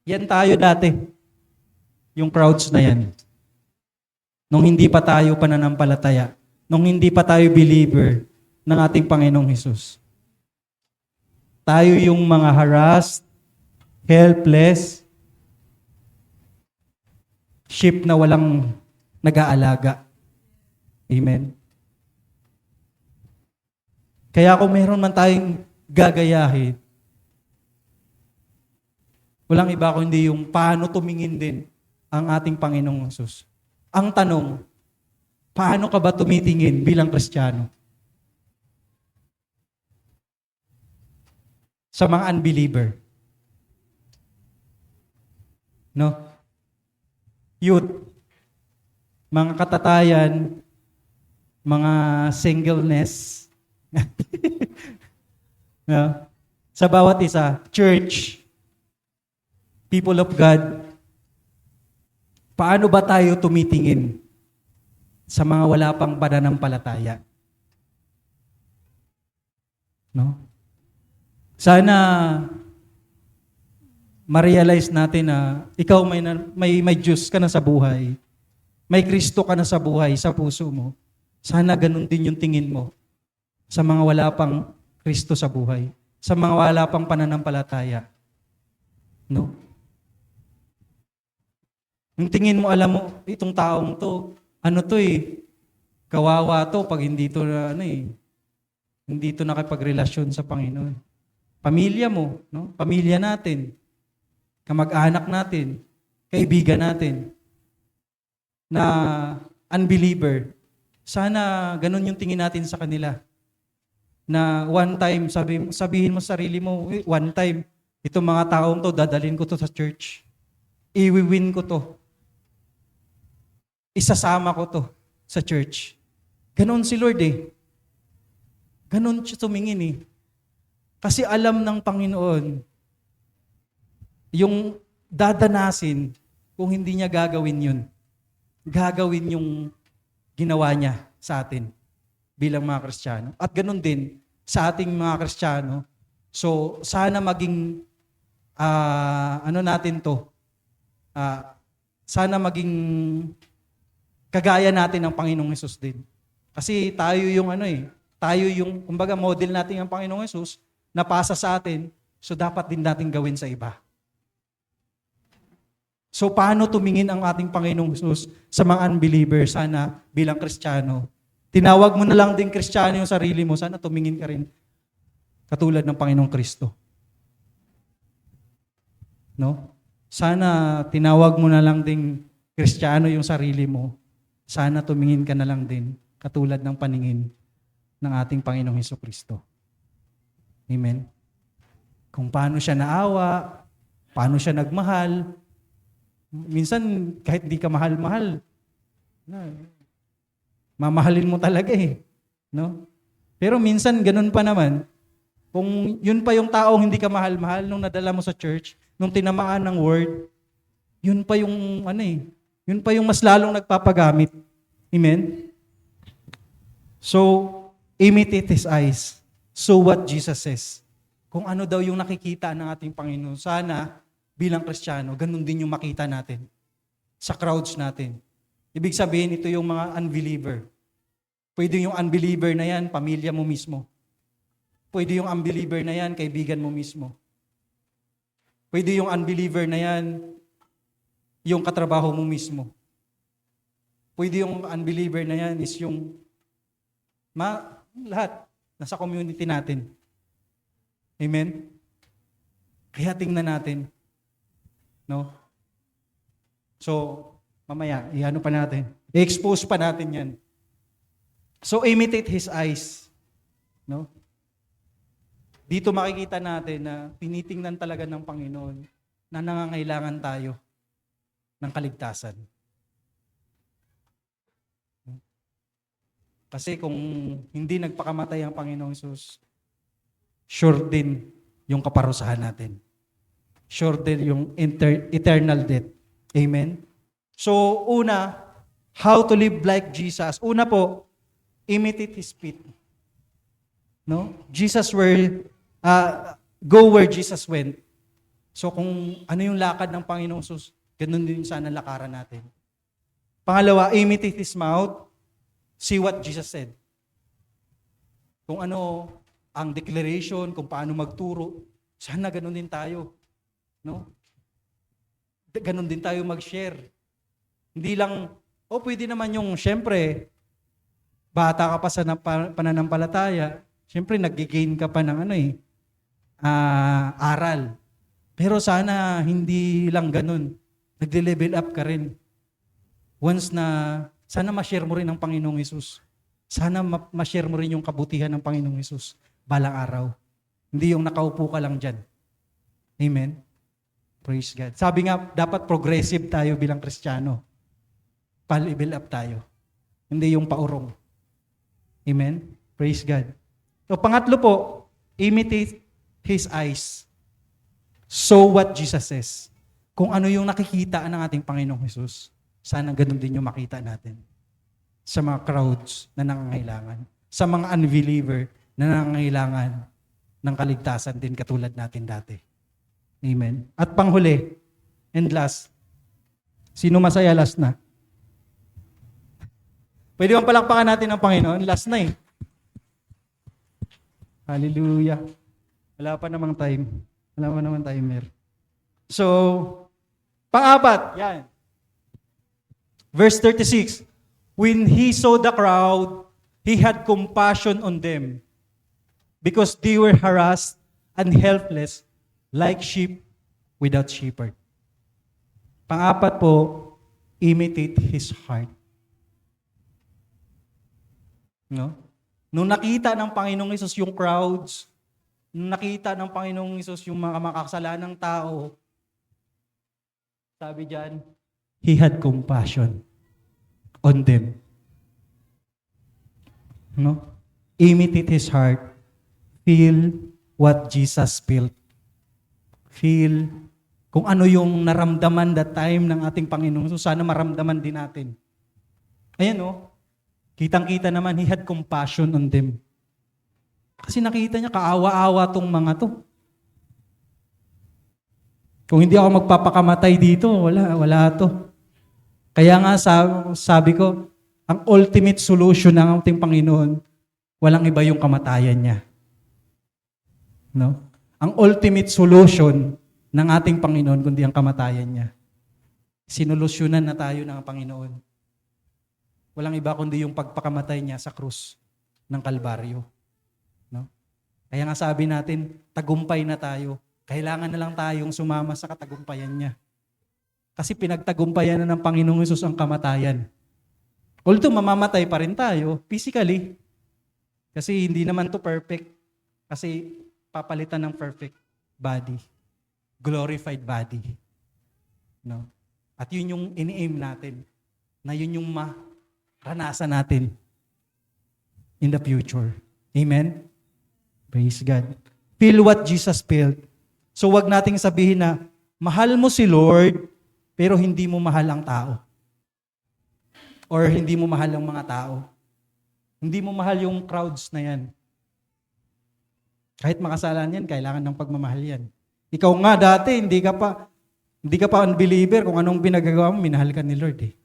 Yan tayo dati. Yung crowds na yan. Nung hindi pa tayo pananampalataya. Nung hindi pa tayo believer ng ating Panginoong Hesus. Tayo yung mga harassed, helpless, sheep na walang nag-aalaga. Amen? Kaya kung meron man tayong gagayahin, walang iba kundi yung paano tumingin din ang ating Panginoong Hesus. Ang tanong, paano ka ba tumitingin bilang Kristiyano? Sa mga unbeliever. No? Youth, mga katatayan, mga singleness, no? Sa bawat isa, church, people of God, paano ba tayo tumitingin sa mga wala pang pananampalataya? No? Sana ma-realize natin na ikaw may Diyos ka na sa buhay. May Kristo ka na sa buhay, sa puso mo. Sana ganun din yung tingin mo sa mga wala pang Kristo sa buhay. Sa mga wala pang pananampalataya. No? Yung tingin mo, alam mo, itong taong to, kawawa to pag hindi to hindi to nakipagrelasyon sa Panginoon. Pamilya mo, no? Pamilya natin, kamag-anak natin, kaibigan natin, na unbeliever, sana ganun yung tingin natin sa kanila. Na one time, sabihin mo sa sarili mo, one time, itong mga taong to, dadalhin ko to sa church. Iwiwin ko to. Isasama ko to sa church. Ganon si Lord Ganon siya tumingin Kasi alam ng Panginoon yung dadanasin kung hindi niya gagawin yun. Gagawin yung ginawa niya sa atin bilang mga Kristiyano. At ganon din sa ating mga Kristiyano. So, sana maging sana maging kagaya natin ng Panginoong Hesus din. Kasi tayo yung kumbaga model natin ang Panginoong Hesus, napasa sa atin, so dapat din natin gawin sa iba. So paano tumingin ang ating Panginoong Hesus sa mga unbeliever? Sana bilang Kristiyano, tinawag mo na lang din Kristiyano yung sarili mo, sana tumingin ka rin katulad ng Panginoong Kristo. No? Sana tinawag mo na lang din Kristiyano yung sarili mo, sana tumingin ka na lang din katulad ng paningin ng ating Panginoong Hesukristo. Amen? Kung paano siya naawa, paano siya nagmahal. Minsan, kahit di ka mahal-mahal, mamahalin mo talaga No? Pero minsan, ganun pa naman. Kung yun pa yung taong hindi ka mahal-mahal, nung nadala mo sa church, nung tinamaan ng word, Yun pa yung yun pa yung mas lalong nagpapagamit. Amen? So, imitate His eyes. So what Jesus says. Kung ano daw yung nakikita ng ating Panginoon, sana bilang Kristiyano, ganun din yung makita natin sa crowds natin. Ibig sabihin, ito yung mga unbeliever. Pwede yung unbeliever na yan, pamilya mo mismo. Pwede yung unbeliever na yan, kaibigan mo mismo. Pwede yung unbeliever na yan, yung katrabaho mo mismo. Pwede yung unbeliever na yan is yung lahat nasa community natin. Amen? Kaya tingnan natin. No? So, mamaya, i-ano pa natin. I-expose pa natin yan. So, imitate His eyes. No? Dito makikita natin na tinitingnan talaga ng Panginoon na nangangailangan tayo ng kaligtasan. Kasi kung hindi nagpakamatay ang Panginoong Hesus, sure din yung kaparusahan natin. Sure din yung eternal death. Amen? So, una, how to live like Jesus. Una po, imitate His feet. No? Go where Jesus went. So, kung ano yung lakad ng Panginoong Hesus, ganun din sana lakaran natin. Pangalawa, imitate His mouth. See what Jesus said. Kung ano ang declaration, kung paano magturo, sana ganun din tayo. No? Ganun din tayo mag-share. Hindi lang, pwede naman yung, syempre, bata ka pa sa pananampalataya, syempre, nag-gain ka pa ng aral. Pero sana, hindi lang ganun. Nag-level up ka rin. Once na, sana ma-share mo rin ang Panginoong Hesus. Sana ma-share mo rin yung kabutihan ng Panginoong Hesus balang araw. Hindi yung nakaupo ka lang dyan. Amen? Praise God. Sabi nga, dapat progressive tayo bilang Kristiyano. Pa-level up tayo. Hindi yung paurong. Amen? Praise God. So, pangatlo po, imitate His eyes. So what Jesus says. Kung ano yung nakikita ng ating Panginoong Hesus, sana ganun din yung makita natin sa mga crowds na nangangailangan, sa mga unbeliever na nangangailangan ng kaligtasan din katulad natin dati. Amen. At panghuli, and last, sino masaya last na? Pwede bang palakpakan natin ang Panginoon? Last na eh. Hallelujah. Wala pa namang time. Wala pa namang timer. So, pang-apat, yan. Verse 36, when He saw the crowd, He had compassion on them because they were harassed and helpless like sheep without shepherd. Pang-apat po, imitate His heart. No? Nung nakita ng Panginoong Hesus yung crowds, nung nakita ng Panginoong Hesus yung mga makakasalanang tao, sabi diyan, He had compassion on them. No? Imitate His heart. Feel what Jesus felt. Feel kung ano yung naramdaman that time ng ating Panginoon. So sana maramdaman din natin. Ayan kitang-kita naman, He had compassion on them. Kasi nakita niya, kaawa-awa tong mga to. Kung hindi ako magpapakamatay dito, wala to. Kaya nga sabi ko, ang ultimate solution ng ating Panginoon, walang iba yung kamatayan niya. No? Ang ultimate solution ng ating Panginoon, kundi ang kamatayan niya. Sinolusyonan na tayo ng Panginoon. Walang iba kundi yung pagpakamatay niya sa krus ng Kalbaryo. No? Kaya nga sabi natin, tagumpay na tayo. Kailangan na lang tayong sumama sa katagumpayan niya. Kasi pinagtagumpayan na ng Panginoong Hesus ang kamatayan. Although mamamatay pa rin tayo, physically. Kasi hindi naman to perfect. Kasi papalitan ng perfect body. Glorified body. No? At yun yung ini-aim natin. Na yun yung maranasan natin in the future. Amen? Praise God. Feel what Jesus felt. So wag nating sabihin na, mahal mo si Lord, pero hindi mo mahal ang tao. Or hindi mo mahal ang mga tao. Hindi mo mahal yung crowds na yan. Kahit makasalanan yan, kailangan ng pagmamahal yan. Ikaw nga dati, hindi ka pa unbeliever kung anong pinagagawa mo, minahal ka ni Lord eh.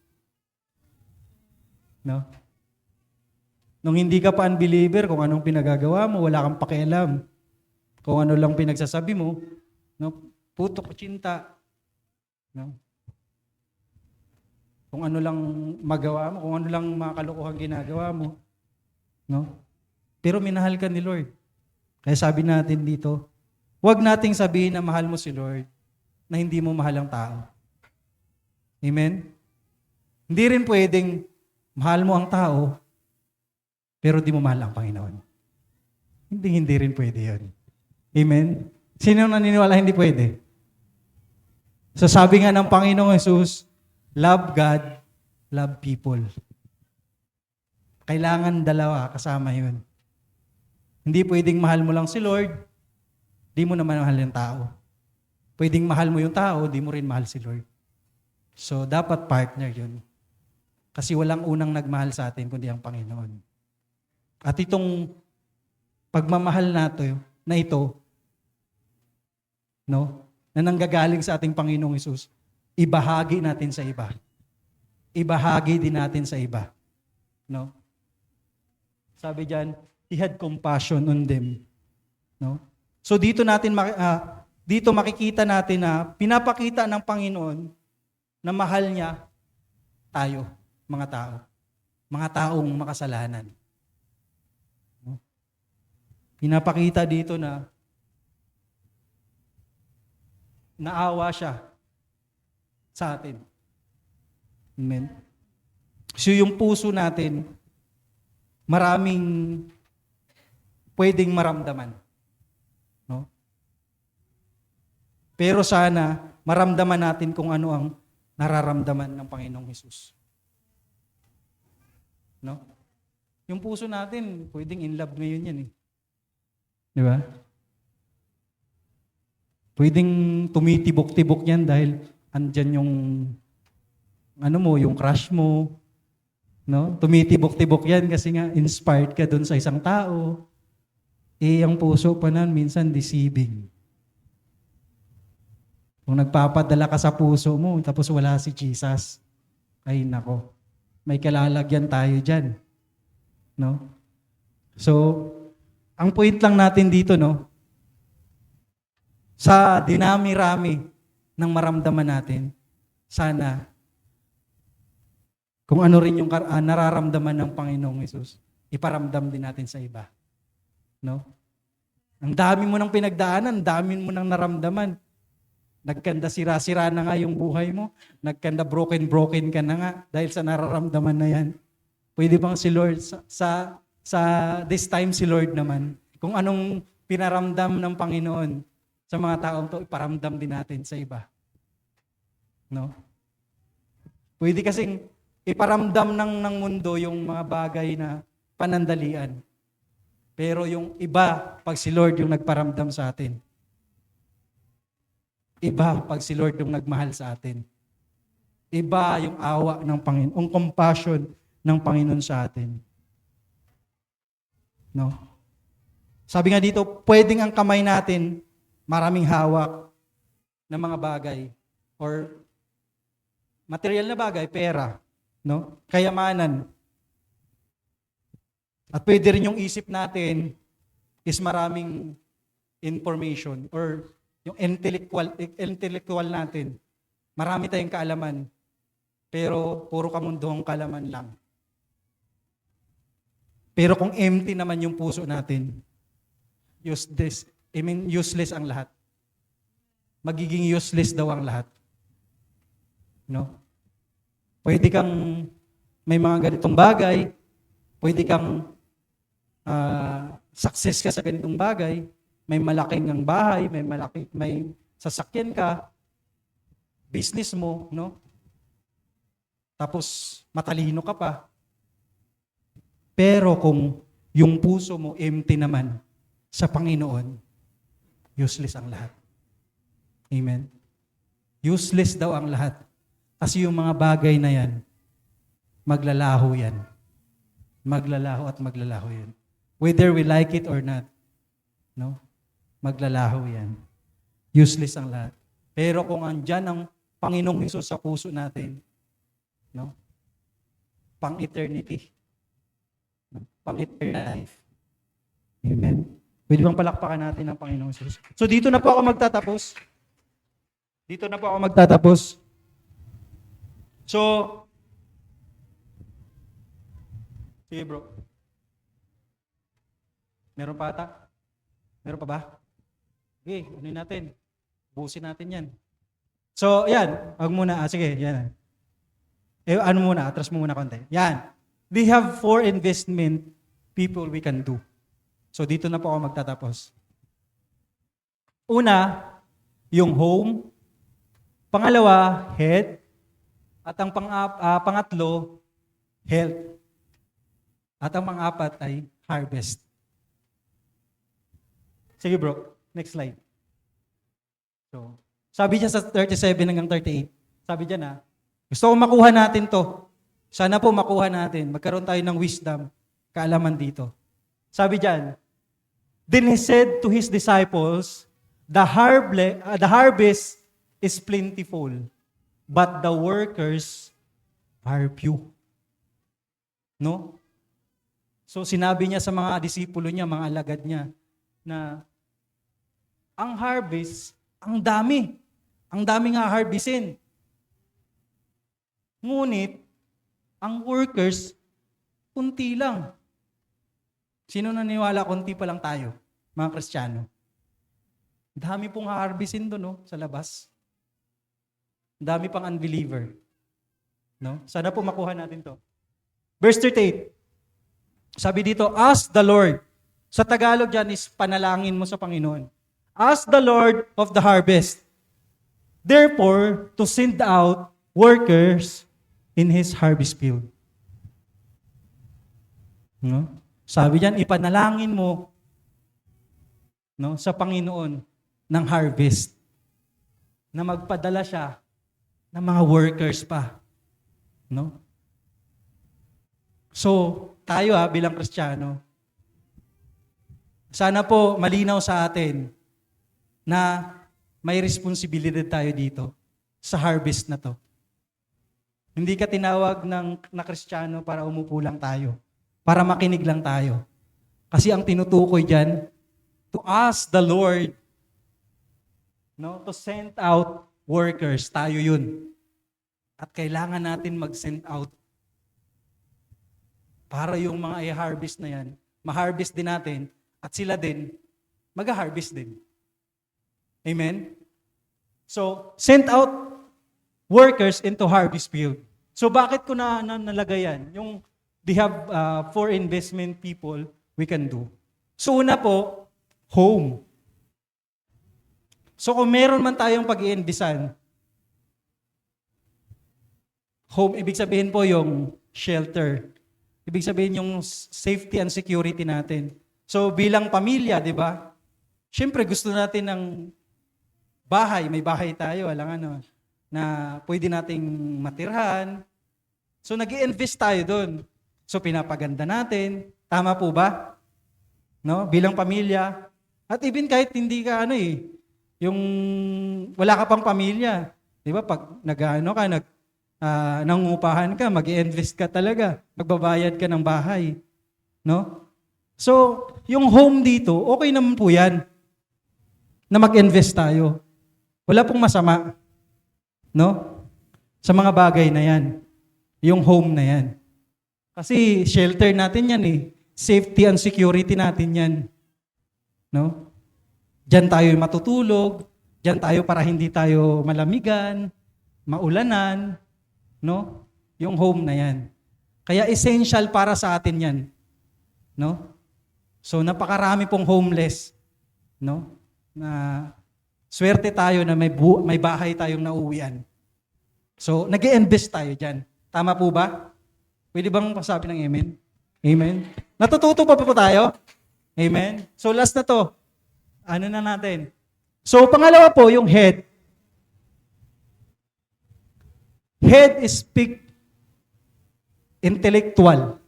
No? Nung hindi ka pa unbeliever kung anong pinagagawa mo, wala kang pakialam. Kung ano lang pinagsasabi mo, no? Putok cinta. No? Kung ano lang magawa mo, kung ano lang mga kalokohan ginagawa mo. No? Pero minahal ka ni Lord. Kaya sabi natin dito, huwag nating sabihin na mahal mo si Lord na hindi mo mahal ang tao. Amen? Hindi rin pwedeng mahal mo ang tao pero di mo mahal ang Panginoon. Hindi rin pwede yun. Amen? Sino naniniwala hindi pwede? So sabi nga ng Panginoong Jesus, love God, love people. Kailangan dalawa kasama yun. Hindi pwedeng mahal mo lang si Lord, di mo naman mahal yung tao. Pwedeng mahal mo yung tao, di mo rin mahal si Lord. So, dapat partner yun. Kasi walang unang nagmahal sa atin, kundi ang Panginoon. At itong pagmamahal na ito, no, na nanggagaling sa ating Panginoong Hesus, ibahagi natin sa iba. Ibahagi din natin sa iba. No? Sabi diyan, He had compassion on them. No? So dito makikita natin na pinapakita ng Panginoon na mahal niya tayo, mga tao. Mga taong makasalanan. No? Pinapakita dito na naawa siya sa atin. Amen. So yung puso natin, maraming pwedeng maramdaman. No? Pero sana, maramdaman natin kung ano ang nararamdaman ng Panginoong Hesus. No? Yung puso natin, pwedeng in love ngayon yan eh. Di ba? Pwedeng tumitibok-tibok yan dahil andyan yung yung crush mo. No? Tumitibok-tibok yan kasi nga inspired ka dun sa isang tao. Ang puso pa nun, minsan deceiving. Kung nagpapadala ka sa puso mo, tapos wala si Jesus, ay nako, may kalalagyan tayo dyan. No? So, ang point lang natin dito, no, sa dinami-rami ng maramdaman natin, sana, kung ano rin yung nararamdaman ng Panginoong Hesus, iparamdam din natin sa iba. No? Ang dami mo ng pinagdaanan, ang dami mo ng naramdaman. Nagkanda sira-sira na nga yung buhay mo. Nagkanda broken ka na nga dahil sa nararamdaman na yan. Pwede bang si Lord, sa this time si Lord naman, kung anong pinaramdam ng Panginoon sa mga taong to, iparamdam din natin sa iba. No? Pwede kasing iparamdam ng mundo yung mga bagay na panandalian. Pero yung iba, pag si Lord yung nagparamdam sa atin. Iba, pag si Lord yung nagmahal sa atin. Iba yung awa ng Panginoon, ang compassion ng Panginoon sa atin. No? Sabi nga dito, pwedeng ang kamay natin maraming hawak ng mga bagay or material na bagay, pera, no? Kayamanan. At pwede rin yung isip natin is maraming information or yung intellectual natin. Marami tayong kaalaman. Pero puro kamunduhang kaalaman lang. Pero kung empty naman yung puso natin, useless ang lahat. Magiging useless daw ang lahat. No? Pwede kang may mga ganitong bagay, pwede kang success ka sa ganitong bagay, may malaking ang bahay, may sasakyan ka, business mo, no? Tapos matalino ka pa. Pero kung yung puso mo empty naman sa Panginoon, useless ang lahat. Amen. Useless daw ang lahat Kasi yung mga bagay na yan, maglalaho yan. Maglalaho at maglalaho yan. Whether we like it or not. No? Maglalaho yan. Useless ang lahat. Pero kung andyan ang Panginoong Hesus sa puso natin, no? Pang-eternity. Pang-eternal life. Amen. Pwede bang palakpakan natin ang Panginoong Hesus? So dito na po ako magtatapos. So, sige bro. Meron pa ata? Meron pa ba? Okay, unin natin. Busin natin yan. So, yan. Huwag muna. Sige, yan. Ano muna? Atras mo muna konti. Yan. We have 4 investment people we can do. So, dito na po ako magtatapos. Una, yung home. Pangalawa, head. At ang pangatlo, health. At ang pang-apat ay harvest. Sige bro, next slide. So, sabi niya sa 37 hanggang 38, sabi niya gusto ko makuha natin to. Sana po makuha natin. Magkaroon tayo ng wisdom, kaalaman dito. Sabi diyan, then he said to his disciples, the harvest is plentiful, but the workers are few. No? So sinabi niya sa mga disipulo niya, mga alagad niya, na ang harvest, ang dami. Ang daming harvestin. Ngunit, ang workers, kunti lang. Sino naniwala kunti pa lang tayo, mga Kristiyano? Dami pong harvestin doon, no, sa labas. Dami pang unbeliever. No? Sana po makuha natin to. Verse 38. Sabi dito, ask the Lord. Sa Tagalog dyan is panalangin mo sa Panginoon. Ask the Lord of the harvest. Therefore, to send out workers in His harvest field. No? Sabi dyan, ipanalangin mo, no, sa Panginoon ng harvest na magpadala siya ng mga workers pa. No? So, tayo bilang Kristiyano, sana po malinaw sa atin na may responsibilidad tayo dito sa harvest na to. Hindi ka tinawag na Kristiyano para umupo lang tayo, para makinig lang tayo. Kasi ang tinutukoy dyan, to ask the Lord, no, to send out workers, tayo yun. At kailangan natin mag-send out para yung mga i-harvest na yan, ma-harvest din natin, at sila din, mag-harvest din. Amen? So, send out workers into harvest field. So, bakit ko nalagay yan? They have 4 investment people we can do. So, una po, home. So, kung meron man tayong pag-i-investan, home, ibig sabihin po yung shelter. Ibig sabihin yung safety and security natin. So, bilang pamilya, di ba? Siyempre, gusto natin ng bahay. May bahay tayo, na pwede nating matirhan. So, nag-i-invest tayo doon. So, pinapaganda natin. Tama po ba? No? Bilang pamilya. At even kahit hindi ka, yung wala ka pang pamilya. Di ba? Pag nangungupahan ka, mag-i-invest ka talaga. Magbabayad ka ng bahay. No? So, yung home dito, okay naman po yan na mag-invest tayo. Wala pong masama. No? Sa mga bagay na yan. Yung home na yan. Kasi shelter natin yan Safety and security natin yan. No? Diyan tayo matutulog. Diyan tayo para hindi tayo malamigan, maulanan. No? Yung home na yan. Kaya essential para sa atin yan. No? So napakarami pong homeless. No? Na swerte tayo na may bahay tayong nauwian. So nag-i-invest tayo dyan. Tama po ba? Pwede bang pasabi ng amen? Amen? Natututo pa po tayo? Amen? So last na to. Ano na natin? So pangalawa po, yung head. Head speak intellectual.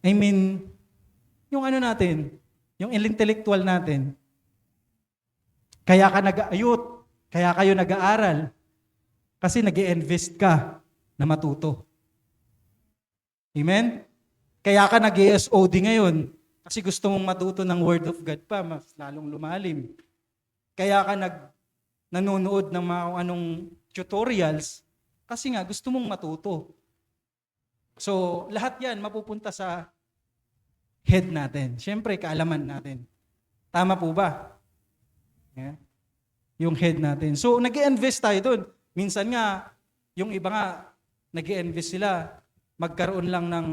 I mean, yung ano natin, yung intellectual natin. Kaya ka nag-aayot, kaya kayo nag-aaral, kasi nag-i-invest ka na matuto. Amen? Kaya ka nag-ESOD ngayon, kasi gusto mong matuto ng Word of God pa, mas lalong lumalim. Kaya ka nanonood ng mga anong tutorials, kasi nga gusto mong matuto. So, lahat yan mapupunta sa head natin. Siyempre, kaalaman natin. Tama po ba? Yeah. Yung head natin. So, nag-i-invest tayo doon. Minsan nga, yung iba nga, nag-i-invest sila, magkaroon lang ng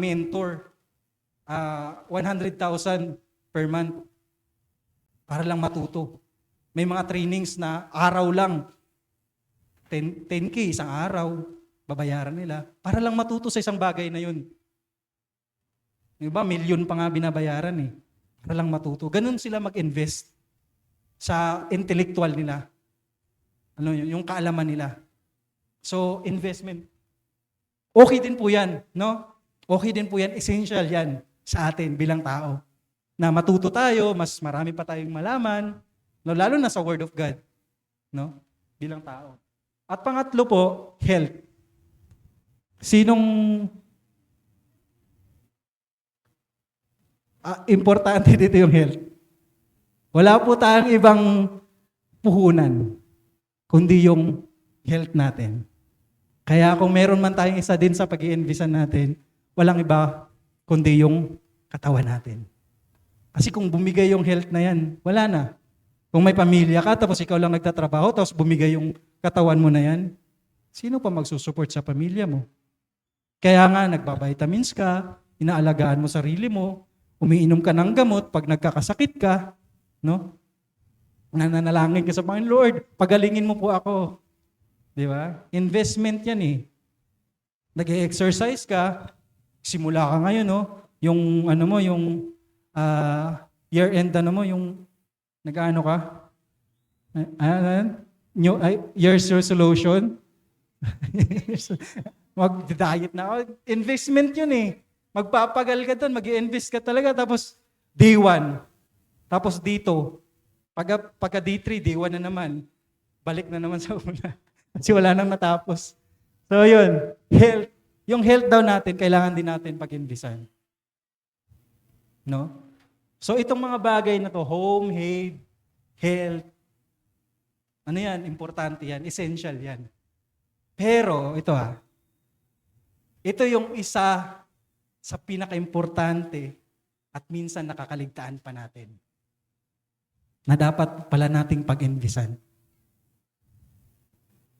mentor, 100,000 per month para lang matuto. May mga trainings na araw lang, 10K isang araw, babayaran nila, para lang matuto sa isang bagay na yun. Diba, milyon pa nga binabayaran eh, para lang matuto. Ganun sila mag-invest sa intellectual nila. Ano yun, yung kaalaman nila. So, investment. Okay din po yan, no? Okay din po yan, essential yan sa atin bilang tao. Na matuto tayo, mas marami pa tayong malaman, no? Lalo na sa Word of God, no? Bilang tao. At pangatlo po, health. Importante dito yung health. Wala po tayong ibang puhunan, kundi yung health natin. Kaya kung meron man tayong isa din sa pag-i-invisan natin, walang iba kundi yung katawan natin. Kasi kung bumigay yung health na yan, wala na. Kung may pamilya ka, tapos ikaw lang nagtatrabaho, tapos bumigay yung katawan mo na yan, sino pa magsusupport sa pamilya mo? Kaya nga, nagbabitamins ka, inaalagaan mo sarili mo, umiinom ka ng gamot pag nagkakasakit ka, no? Nananalangin ka sa Panginoon, Lord, pagalingin mo po ako. Di ba? Investment yan eh. Nag-exercise ka, simula ka ngayon, no? Yung ano mo, yung year-end ano mo, yung nag-ano ka? Year's resolution? Mag-diet na ako. Investment yun eh. Magpapagal ka doon, mag-i-invest ka talaga, tapos day 1. Tapos dito, pagka day 3, day 1 na naman, balik na naman sa una. Kasi wala nang natapos. So yun, health. Yung health daw natin, kailangan din natin pag-invisan. No? So itong mga bagay na to, home, health, ano yan, importante yan, essential yan. Pero, ito yung isa sa pinaka-importante at minsan nakakaligtaan pa natin na dapat pala nating pag-invisan.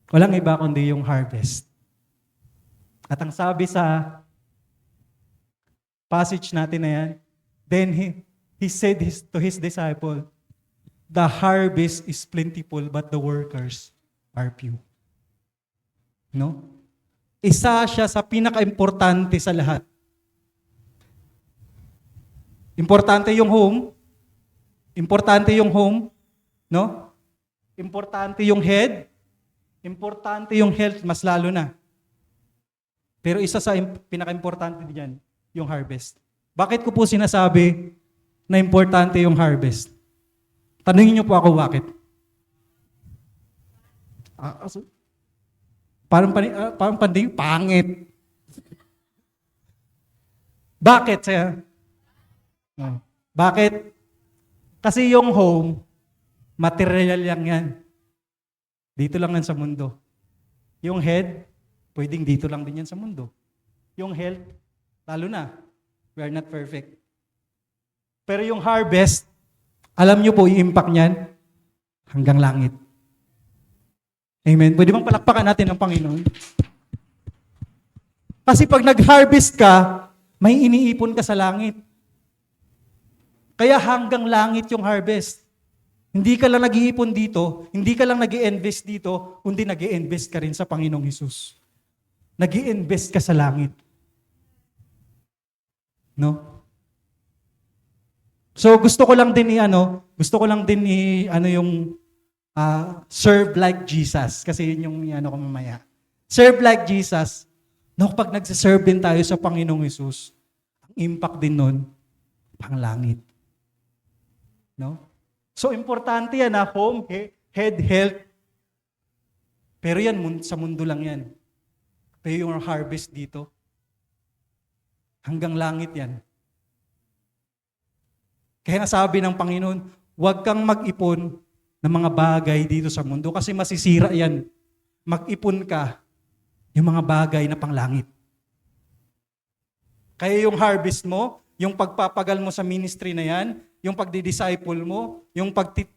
Walang iba kundi yung harvest. At ang sabi sa passage natin na yan, then he said to his disciple, the harvest is plentiful but the workers are few. No? Isa siya sa pinaka-importante sa lahat. Importante yung home. Importante yung home. No? Importante yung head. Importante yung health, mas lalo na. Pero isa sa pinaka-importante diyan, yung harvest. Bakit ko po sinasabi na importante yung harvest? Tanungin niyo po ako bakit. Parang panding, pangit. Bakit? Bakit? Kasi yung home, material lang yan. Dito lang yan sa mundo. Yung head, pwedeng dito lang din yan sa mundo. Yung health, lalo na, we are not perfect. Pero yung harvest, alam nyo po, i-impact niyan hanggang langit. Amen. Pwede bang palakpakan natin ang Panginoon? Kasi pag nag-harvest ka, may iniipon ka sa langit. Kaya hanggang langit yung harvest. Hindi ka lang nag-iipon dito, hindi ka lang nag-i-invest dito, kundi nag-i-invest ka rin sa Panginoong Hesus. Nag-i-invest ka sa langit. No? So gusto ko lang din yung serve like Jesus. Kasi yun yung ano ko mamaya. Serve like Jesus. No, pag nagsiserve din tayo sa Panginoong Hesus, ang impact din nun, panglangit. No? So, importante yan na home, head, health. Pero yan, sa mundo lang yan. Pero yung harvest dito, hanggang langit yan. Kaya nga sabi ng Panginoon, huwag kang mag-ipon ng mga bagay dito sa mundo kasi masisira yan. Mag-ipon ka yung mga bagay na panglangit. Kaya yung harvest mo, yung pagpapagal mo sa ministry na yan, yung pagdi-disciple mo, yung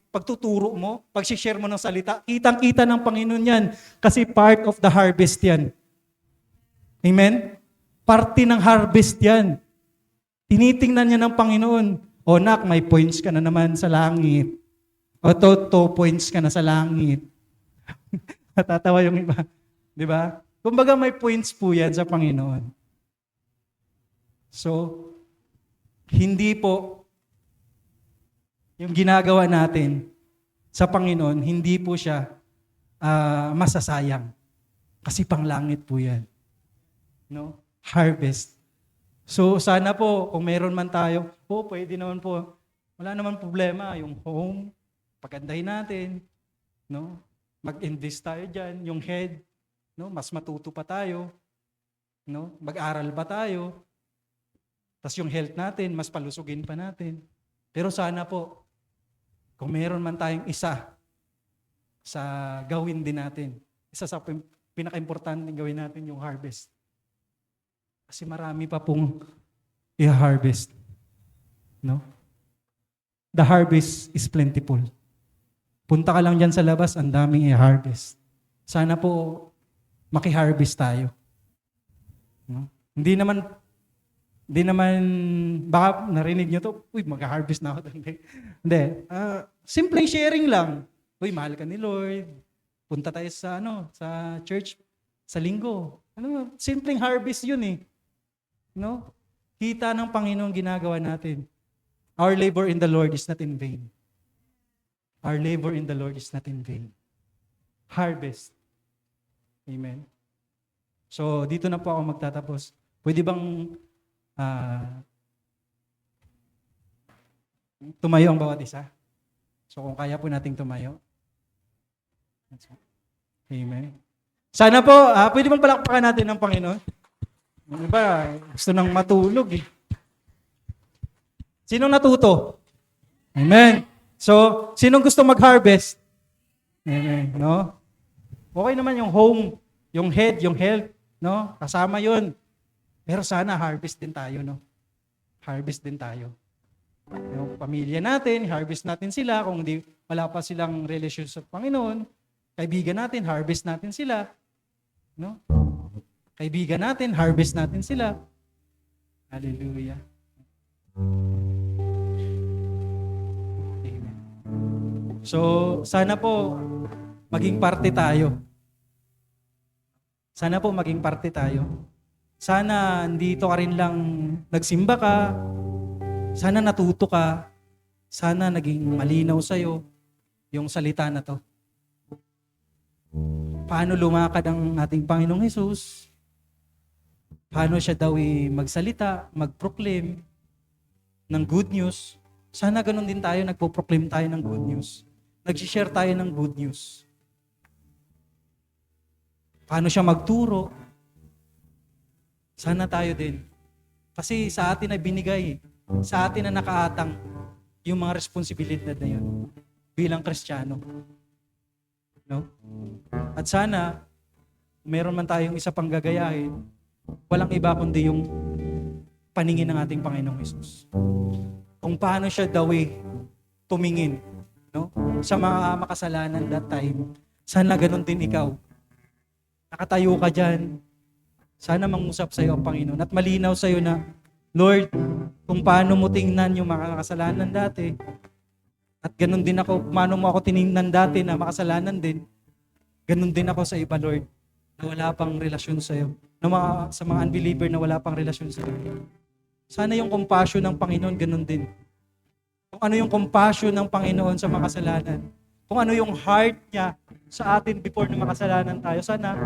pagtuturo mo, pag-share mo ng salita, kitang-kita ng Panginoon yan kasi part of the harvest yan. Amen? Parte ng harvest yan. Tinitingnan niya ng Panginoon, o nak, may points ka na naman sa langit. O 2 points ka na sa langit. Natatawa yung iba. Di ba? Kumbaga may points po yan sa Panginoon. So, hindi po yung ginagawa natin sa Panginoon, hindi po siya masasayang. Kasi panglangit po yan. No? Harvest. So, sana po, kung meron man tayo, pwede naman po. Wala naman problema. Yung home, pagandahin natin. No? Mag-invest tayo dyan. Yung head, no? Mas matuto pa tayo. No? Mag-aral ba tayo? Tapos yung health natin, mas palusugin pa natin. Pero sana po, kung meron man tayong isa sa gawin din natin, isa sa pinaka-importante gawin natin yung harvest. Kasi marami pa pong i-harvest. No? The harvest is plentiful. Punta ka lang dyan sa labas, ang daming i-harvest. Sana po, maki-harvest tayo. No? Hindi naman, baka narinig nyo to, mag-harvest na ako. Hindi. Simpleng sharing lang. Mahal ka ni Lord. Punta tayo sa, sa church, sa linggo. Simpleng harvest yun eh. No? Kita ng Panginoon ginagawa natin. Our labor in the Lord is not in vain. Our labor in the Lord is not in vain. Harvest. Amen. So, dito na po ako magtatapos. Pwede bang tumayo ang bawat isa? So, kung kaya po nating tumayo. Amen. Sana po, pwede bang palakpakan natin ng Panginoon? Ano ba? Gusto nang matulog eh. Sinong natuto? Amen. So, sinong gusto mag-harvest? Amen. No? Okay naman yung home, yung head, yung health, no? Kasama 'yun. Pero sana harvest din tayo, no? Harvest din tayo. Yung pamilya natin, harvest natin sila kung wala pa silang relasyon sa Panginoon. Kaibigan natin, harvest natin sila. No? Kaibigan natin, harvest natin sila. Hallelujah. Amen. So, sana po maging parte tayo. Sana po maging parte tayo. Sana dito ka rin lang nagsimba ka. Sana natuto ka. Sana naging malinaw sa'yo yung salita na to. Paano lumakad ang ating Panginoong Hesus? Paano siya daw magsalita, mag-proclaim ng good news? Sana ganun din tayo, nagpo-proclaim tayo ng good news. Nag-share tayo ng good news. Paano siya magturo? Sana tayo din. Kasi sa atin na binigay, sa atin na nakaatang yung mga responsibilidad na yun bilang Kristiyano. No? At sana, meron man tayong isa pang gagayahin, walang iba kundi yung paningin ng ating Panginoong Hesus. Kung paano siya daw tumingin, no? Sa mga makasalanan that time, sana ganun din ikaw. Nakatayo ka dyan, sana mangusap sa'yo ang Panginoon at malinaw sa'yo na, Lord, kung paano mo tingnan yung mga kasalanan dati, at ganun din ako, paano mo ako tiningnan dati na makasalanan din, ganun din ako sa iba, Lord, na wala pang relasyon sa'yo. Sa mga unbeliever na wala pang relasyon sa'yo. Sana yung compassion ng Panginoon, ganun din. Kung ano yung compassion ng Panginoon sa mga kasalanan, kung ano yung heart niya sa atin before na makasalanan tayo. Sana,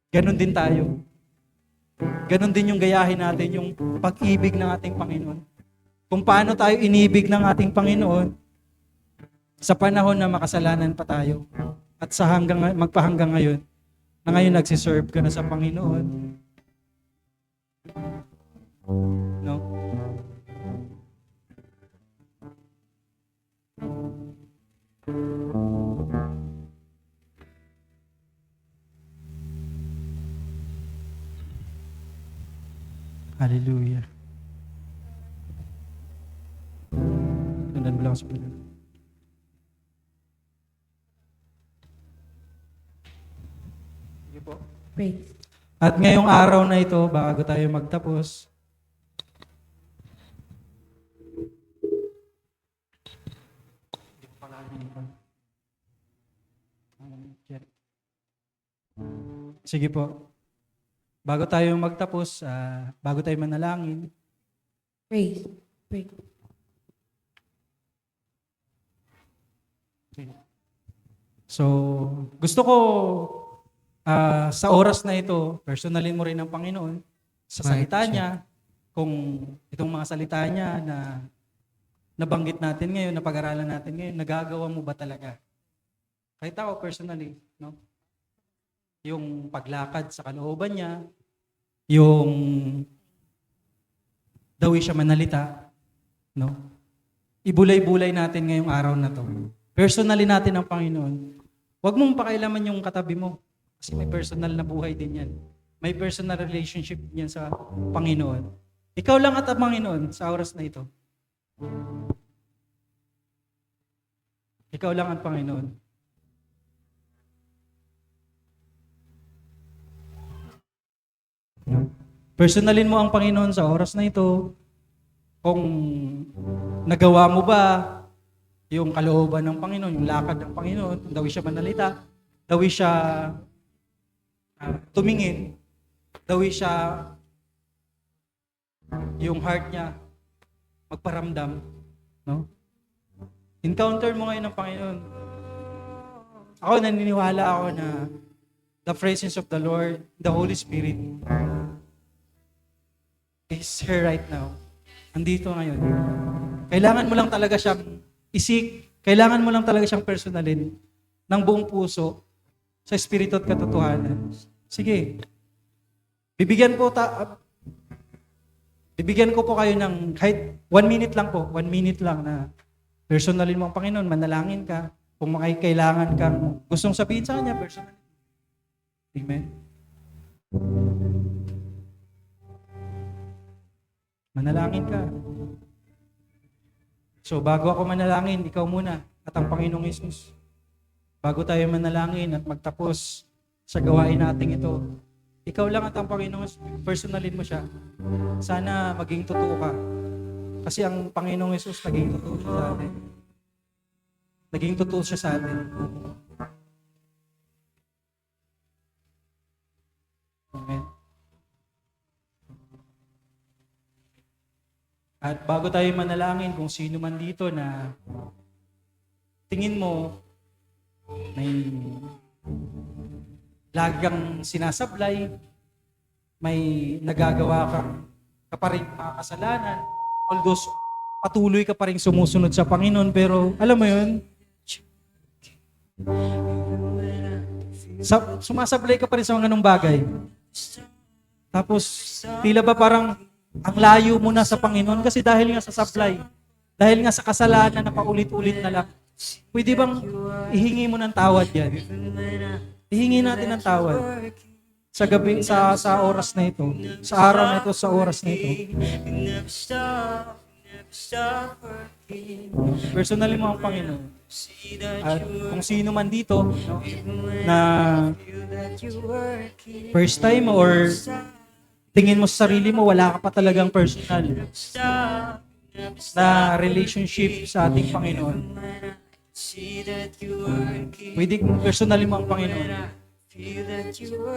ganun din tayo. Ganun din yung gayahin natin, yung pag-ibig ng ating Panginoon. Kung paano tayo inibig ng ating Panginoon sa panahon na makasalanan pa tayo. At sa magpahanggang ngayon, na ngayon nagsiserve ka na sa Panginoon. No? Hallelujah. Tundan mo lang sa Panginoon. Sige po. Praise. At ngayong araw na ito, bago tayo magtapos, sige po. Bago tayo magtapos, bago tayo manalangin, Praise. Praise. so gusto ko sa oras na ito, personalin mo rin ang Panginoon sa salita niya, kung itong mga salita niya na nabanggit natin ngayon, na pag-aralan natin ngayon, nagagawa mo ba talaga? Kahit ako personally, no? Yung paglakad sa kalooban niya, yung daw siya manalita, no? Ibulay-bulay natin ngayong araw na to. Personally natin ang Panginoon. Huwag mong pakailaman yung katabi mo. Kasi may personal na buhay din yan. May personal relationship yan sa Panginoon. Ikaw lang at ang Panginoon sa oras na ito. Ikaw lang ang Panginoon. Personalin mo ang Panginoon sa oras na ito. Kung nagawa mo ba yung kalooban ng Panginoon, yung lakad ng Panginoon, kung daw siya manalita, daw siya tumingin, daw siya yung heart niya magparamdam, no? Encounter mo ngayon ng Panginoon. Ako naniniwala ako na the presence of the Lord, the Holy Spirit is here right now. Andito ngayon. Kailangan mo lang talaga siyang isik, kailangan mo lang talaga siyang personalin ng buong puso sa espiritu at katotohanan. Sige. Bibigyan ko po kayo ng kahit 1 minute lang po, 1 minute lang na personalin mo ang Panginoon, manalangin ka, kung kailangan kang gustong sabihin sa Kanya, personalin. Amen. Manalangin ka. So, bago ako manalangin, ikaw muna at ang Panginoong Hesus. Bago tayo manalangin at magtapos sa gawain natin ito, ikaw lang at ang Panginoong Hesus, personalin mo siya. Sana maging totoo ka. Kasi ang Panginoong Hesus naging totoo siya sa atin. Naging totoo siya sa atin. Amen. At bago tayo manalangin, kung sino man dito na tingin mo may lagi kang sinasablay, may nagagawa kang kaparing mga kasalanan, although patuloy ka pa rin sumusunod sa Panginoon, pero alam mo yun, sumasablay ka pa rin sa mga ganung bagay. Tapos, tila ba parang ang layo mo na sa Panginoon kasi dahil nga sa sablay, dahil nga sa kasalanan na paulit-ulit na lang. Pwede bang ihingi mo ng tawad yan? Ihingi natin ng tawad sa gabi, sa oras na ito, sa araw na ito, sa oras na ito. Personally mo ang Panginoon. At kung sino man dito na first time or tingin mo sa sarili mo, wala ka pa talagang personal na relationship sa ating Panginoon. Pwede personally mo ang Panginoon.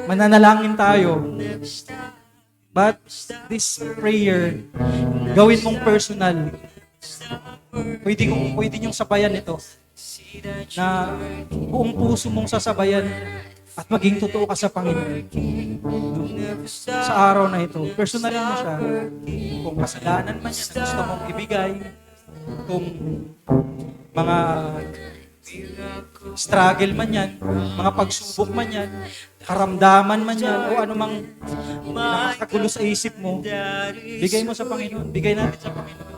Mananalangin tayo. But this prayer, gawin mong personal. Pwede niyong sabayan ito. na buong puso mong sasabayan at maging totoo ka sa Panginoon. Sa araw na ito, personalin mo siya. Kung kasalanan man yan na gusto mong ibigay, kung mga struggle man yan, mga pagsubok man yan, karamdaman man yan, o anumang nakakagulo sa isip mo, bigay mo sa Panginoon, bigay natin sa Panginoon.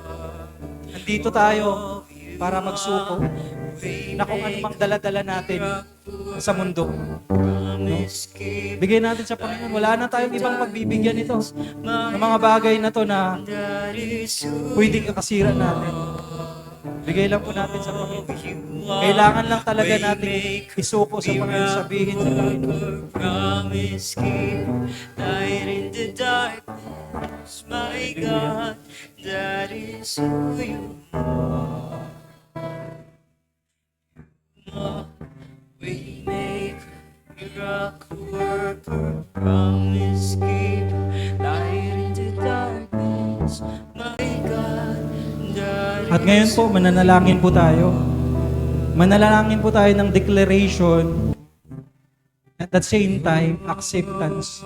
Nandito tayo para magsuko na kung anumang dala-dala natin sa mundo. No? Bigay natin sa Panginoon. Wala na tayong ibang pagbibigyan ito ng mga bagay na to na pwedeng ikasira natin. Bigay lang po natin sa Panginoon. Kailangan lang talaga natin isuko sa Panginoon, sabihin sa Panginoon. Promise keep light in the darkness, my God, that is who you are. Waymaker, miracle worker, promise keep light in the darkness, my God, that At ngayon po, mananalangin po tayo. Manalangin po tayo ng declaration at at the same time, acceptance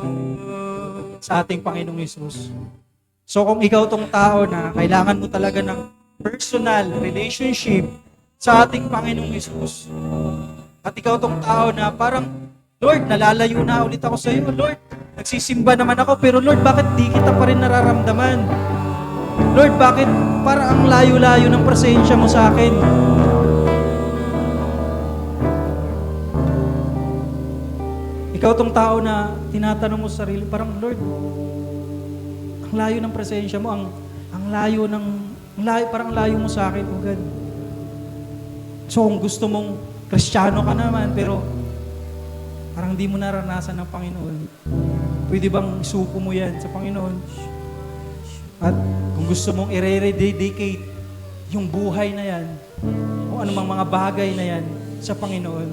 sa ating Panginoong Yesus. So kung ikaw tong tao na kailangan mo talaga ng personal relationship sa ating Panginoong Yesus, at ikaw tong tao na parang, Lord, nalalayo na ulit ako sa iyo. Lord, nagsisimba naman ako, pero Lord, bakit di kita pa rin nararamdaman? Lord, bakit para ang layo-layo ng presensya mo sa akin? Ikaw tong tao na tinatanong mo sa sarili, parang Lord, ang layo ng presensya mo, ang layo ng, parang layo mo sa akin, oh God. So kung gusto mong Kristiyano ka naman, pero parang di mo naranasan ng Panginoon, pwede bang isuko mo yan sa Panginoon? At kung gusto mong i-rededicate yung buhay na yan, o anumang mga bagay na yan sa Panginoon,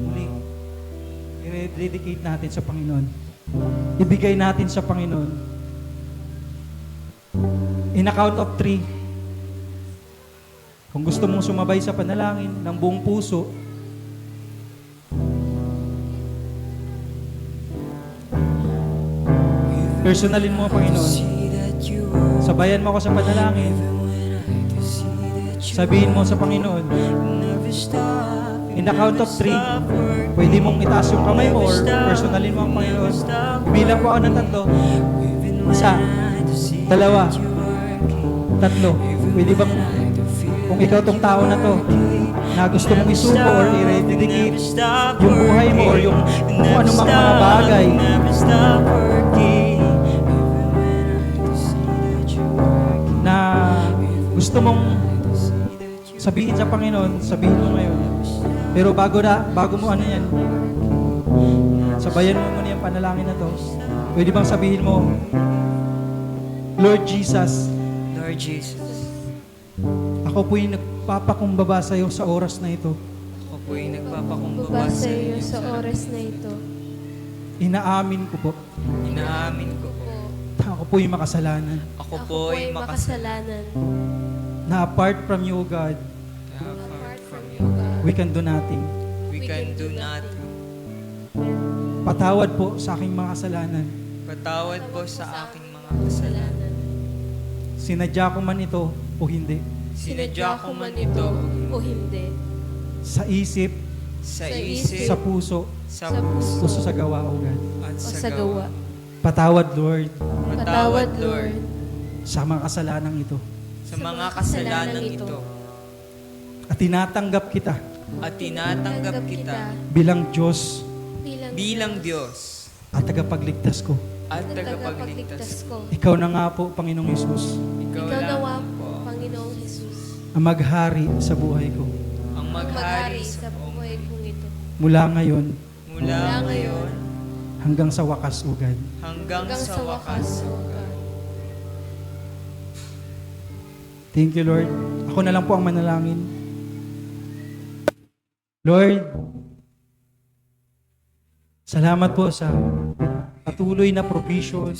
muli, i-rededicate natin sa Panginoon. Ibigay natin sa Panginoon. In a count of 3, kung gusto mong sumabay sa panalangin ng buong puso, personalin mo, Panginoon. Sabayan mo ako sa panalangin. Sabihin mo sa Panginoon. In the count of 3, pwede mong itaas yung kamay mo or personalin mo ang Panginoon. Bilang po ako ng 3. 1, 2, 3. Pwede bang, kung ikaw tong tao na to, na gusto mong isuko or i-rededicate yung buhay mo or yung kung anumang mga bagay na gusto mong sabihin sa Panginoon, sabihin mo ngayon. Pero bago mo ano yan, sabayan mo muna yung panalangin na to. Pwede bang sabihin mo, Lord Jesus, Lord Jesus, ako po'y nagpapakumbaba sa iyo sa oras na ito. ako po'y nagpapakumbaba Baba sa sa iyo iyo sa oras na ito. Inaamin ko po, Inaamin ko po, ako po'y makasalanan. ako Ako po'y po'y makasalanan. Na apart from you, God, apart from you. we can do nothing. We can do nothing. Patawad po sa aking mga kasalanan. Patawad po sa aking mga kasalanan. Sinadya ko man ito o hindi. Sinadya ko man ito o hindi. Sa isip, sa Sa isip, sa puso, sa sa puso, o sa gawa, O God. at O sa gawa. Patawad, Lord, Patawad, Lord, sa mga kasalanang ito. sa mga kasalanang ito. At tinatanggap kita At tinatanggap kita bilang Diyos bilang Diyos at tagapagligtas ko. at tagapagligtas tagapagligtas. ko. Ikaw na nga po, Panginoong Yesus, Ikaw Ikaw lang nawa po Panginoong Jesus. ang maghari sa buhay ko. ang Maghari maghari sa buhay kong ito. Mula ngayon mula ngayon hanggang sa wakas, O God. hanggang sa wakas. O God. Thank you, Lord. Ako na lang po ang manalangin. Lord, salamat po sa patuloy na provision.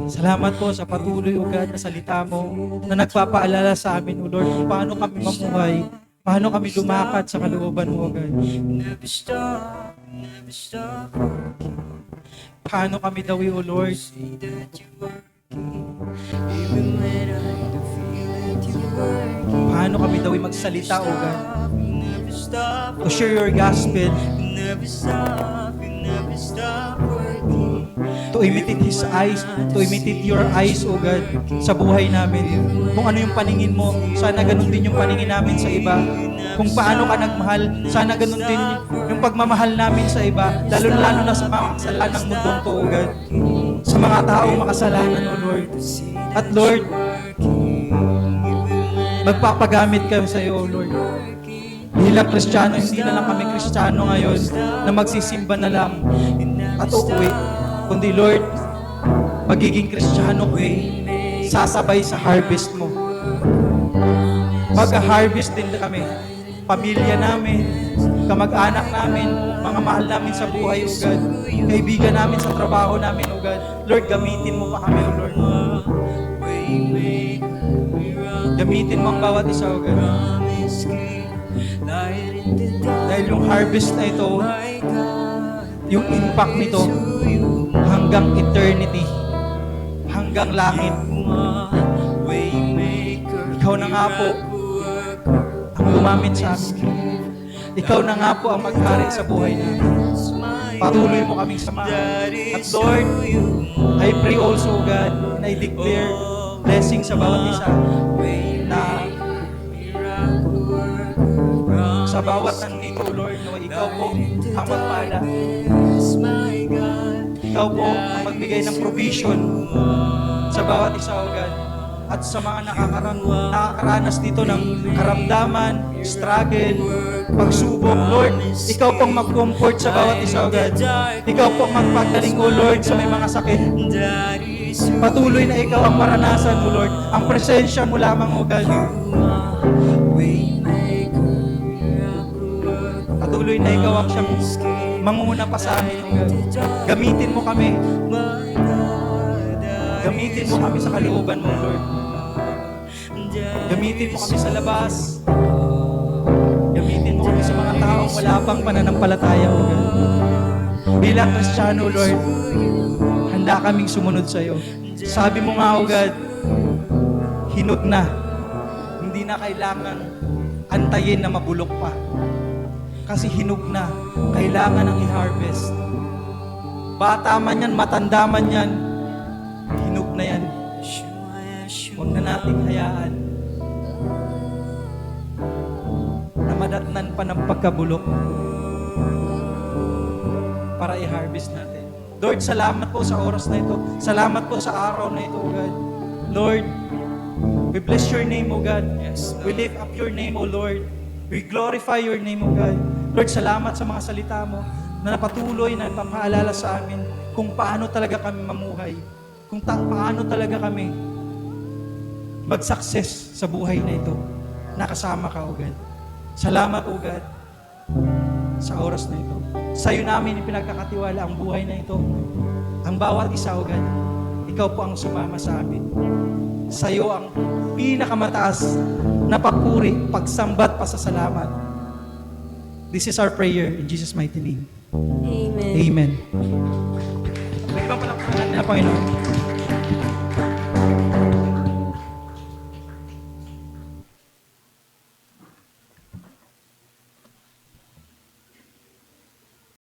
Salamat po sa patuloy, O God, na salita mo na nagpapaalala sa amin, O Lord, kung paano kami mamuhay, paano kami lumakad sa kalooban mo, O God. Paano kami dawi, O Lord, paano kami dawi magsalita, O God, to share your gospel, to imitate His eyes, to imitate your eyes, O God, sa buhay namin. Kung ano yung paningin mo, sana ganun din yung paningin namin sa iba. Kung paano ka nagmahal, sana ganun din yung pagmamahal namin sa iba, lalo-lalo na sa mga kasalanan ng mundong to, O God. Sa mga taong makasalanan, O Lord. At Lord, magpapagamit kami sa iyo, O Lord. Bilang Kristiyano, hindi na lang kami Kristiyano ngayon na magsisimba na lang at uuwi. Kundi Lord, magiging Kristiyano ko sasabay sa harvest mo. Mag-harvest din kami. Pamilya namin, kamag-anak namin, mga mahal namin sa buhay, O God. Kaibigan namin sa trabaho namin, O God. Lord, gamitin mo pa kami, O Lord. Gamitin mo ang bawat isa, O God. Dahil yung harvest na ito, yung impact nito, hanggang eternity, hanggang langit. Ikaw na nga po ang gumamit sa amin. Ikaw na nga po ang maghari sa buhay namin. Patuloy mo kaming samahan. At Lord, I pray also, God, and I declare blessing sa bawat isa na sa bawat nandito, Lord, na ikaw po ang magpala. Ikaw po ang magbigay ng provision sa bawat isa, O God. At sa mga nakakaranas dito ng karamdaman, struggle, pagsubok, Lord, ikaw pong mag-comfort sa bawat isa, O God. Ikaw pong magpagaling, O Lord, sa may mga sakit. Patuloy na ikaw ang maranasan, O Lord. Ang presensya mo lamang, O God. Patuloy na ikaw ang siyang manguna pa sa amin, O God. Gamitin mo kami. Gamitin mo kami sa kalooban mo, Lord. Gamitin mo kami sa labas. Gamitin mo kami sa mga taong wala pang pananampalataya, O God. Bilang Kristiyano, Lord, handa kaming sumunod sa iyo. Sabi mo nga, O God, hinog na. Hindi na kailangan antayin na mabulok pa. Kasi hinog na. Kailangan ng i-harvest. Bata man yan, matanda man yan, hinog na yan. Huwag na nating hayaan na madatnan pa ng pagkabulok para i-harvest natin. Lord, salamat po sa oras na ito. Salamat po sa araw na ito, O God. Lord, we bless your name, O God. We lift up your name, O Lord. We glorify your name, O God. Lord, salamat sa mga salita mo na napatuloy na papaalala sa amin kung paano talaga kami mamuhay. Kung paano talaga kami mag-success sa buhay na ito. Nakasama ka, O God. Salamat, O God, sa oras na ito. Sa'yo namin ipinagkakatiwala ang buhay na ito. Ang bawat isa, O God, ikaw po ang sumama sa amin. Sa'yo ang pinakamataas na papuri, pagsambat, pasasalamat. This is our prayer in Jesus' mighty name. Amen. Amen. May ibang palakpakan na, Panginoon.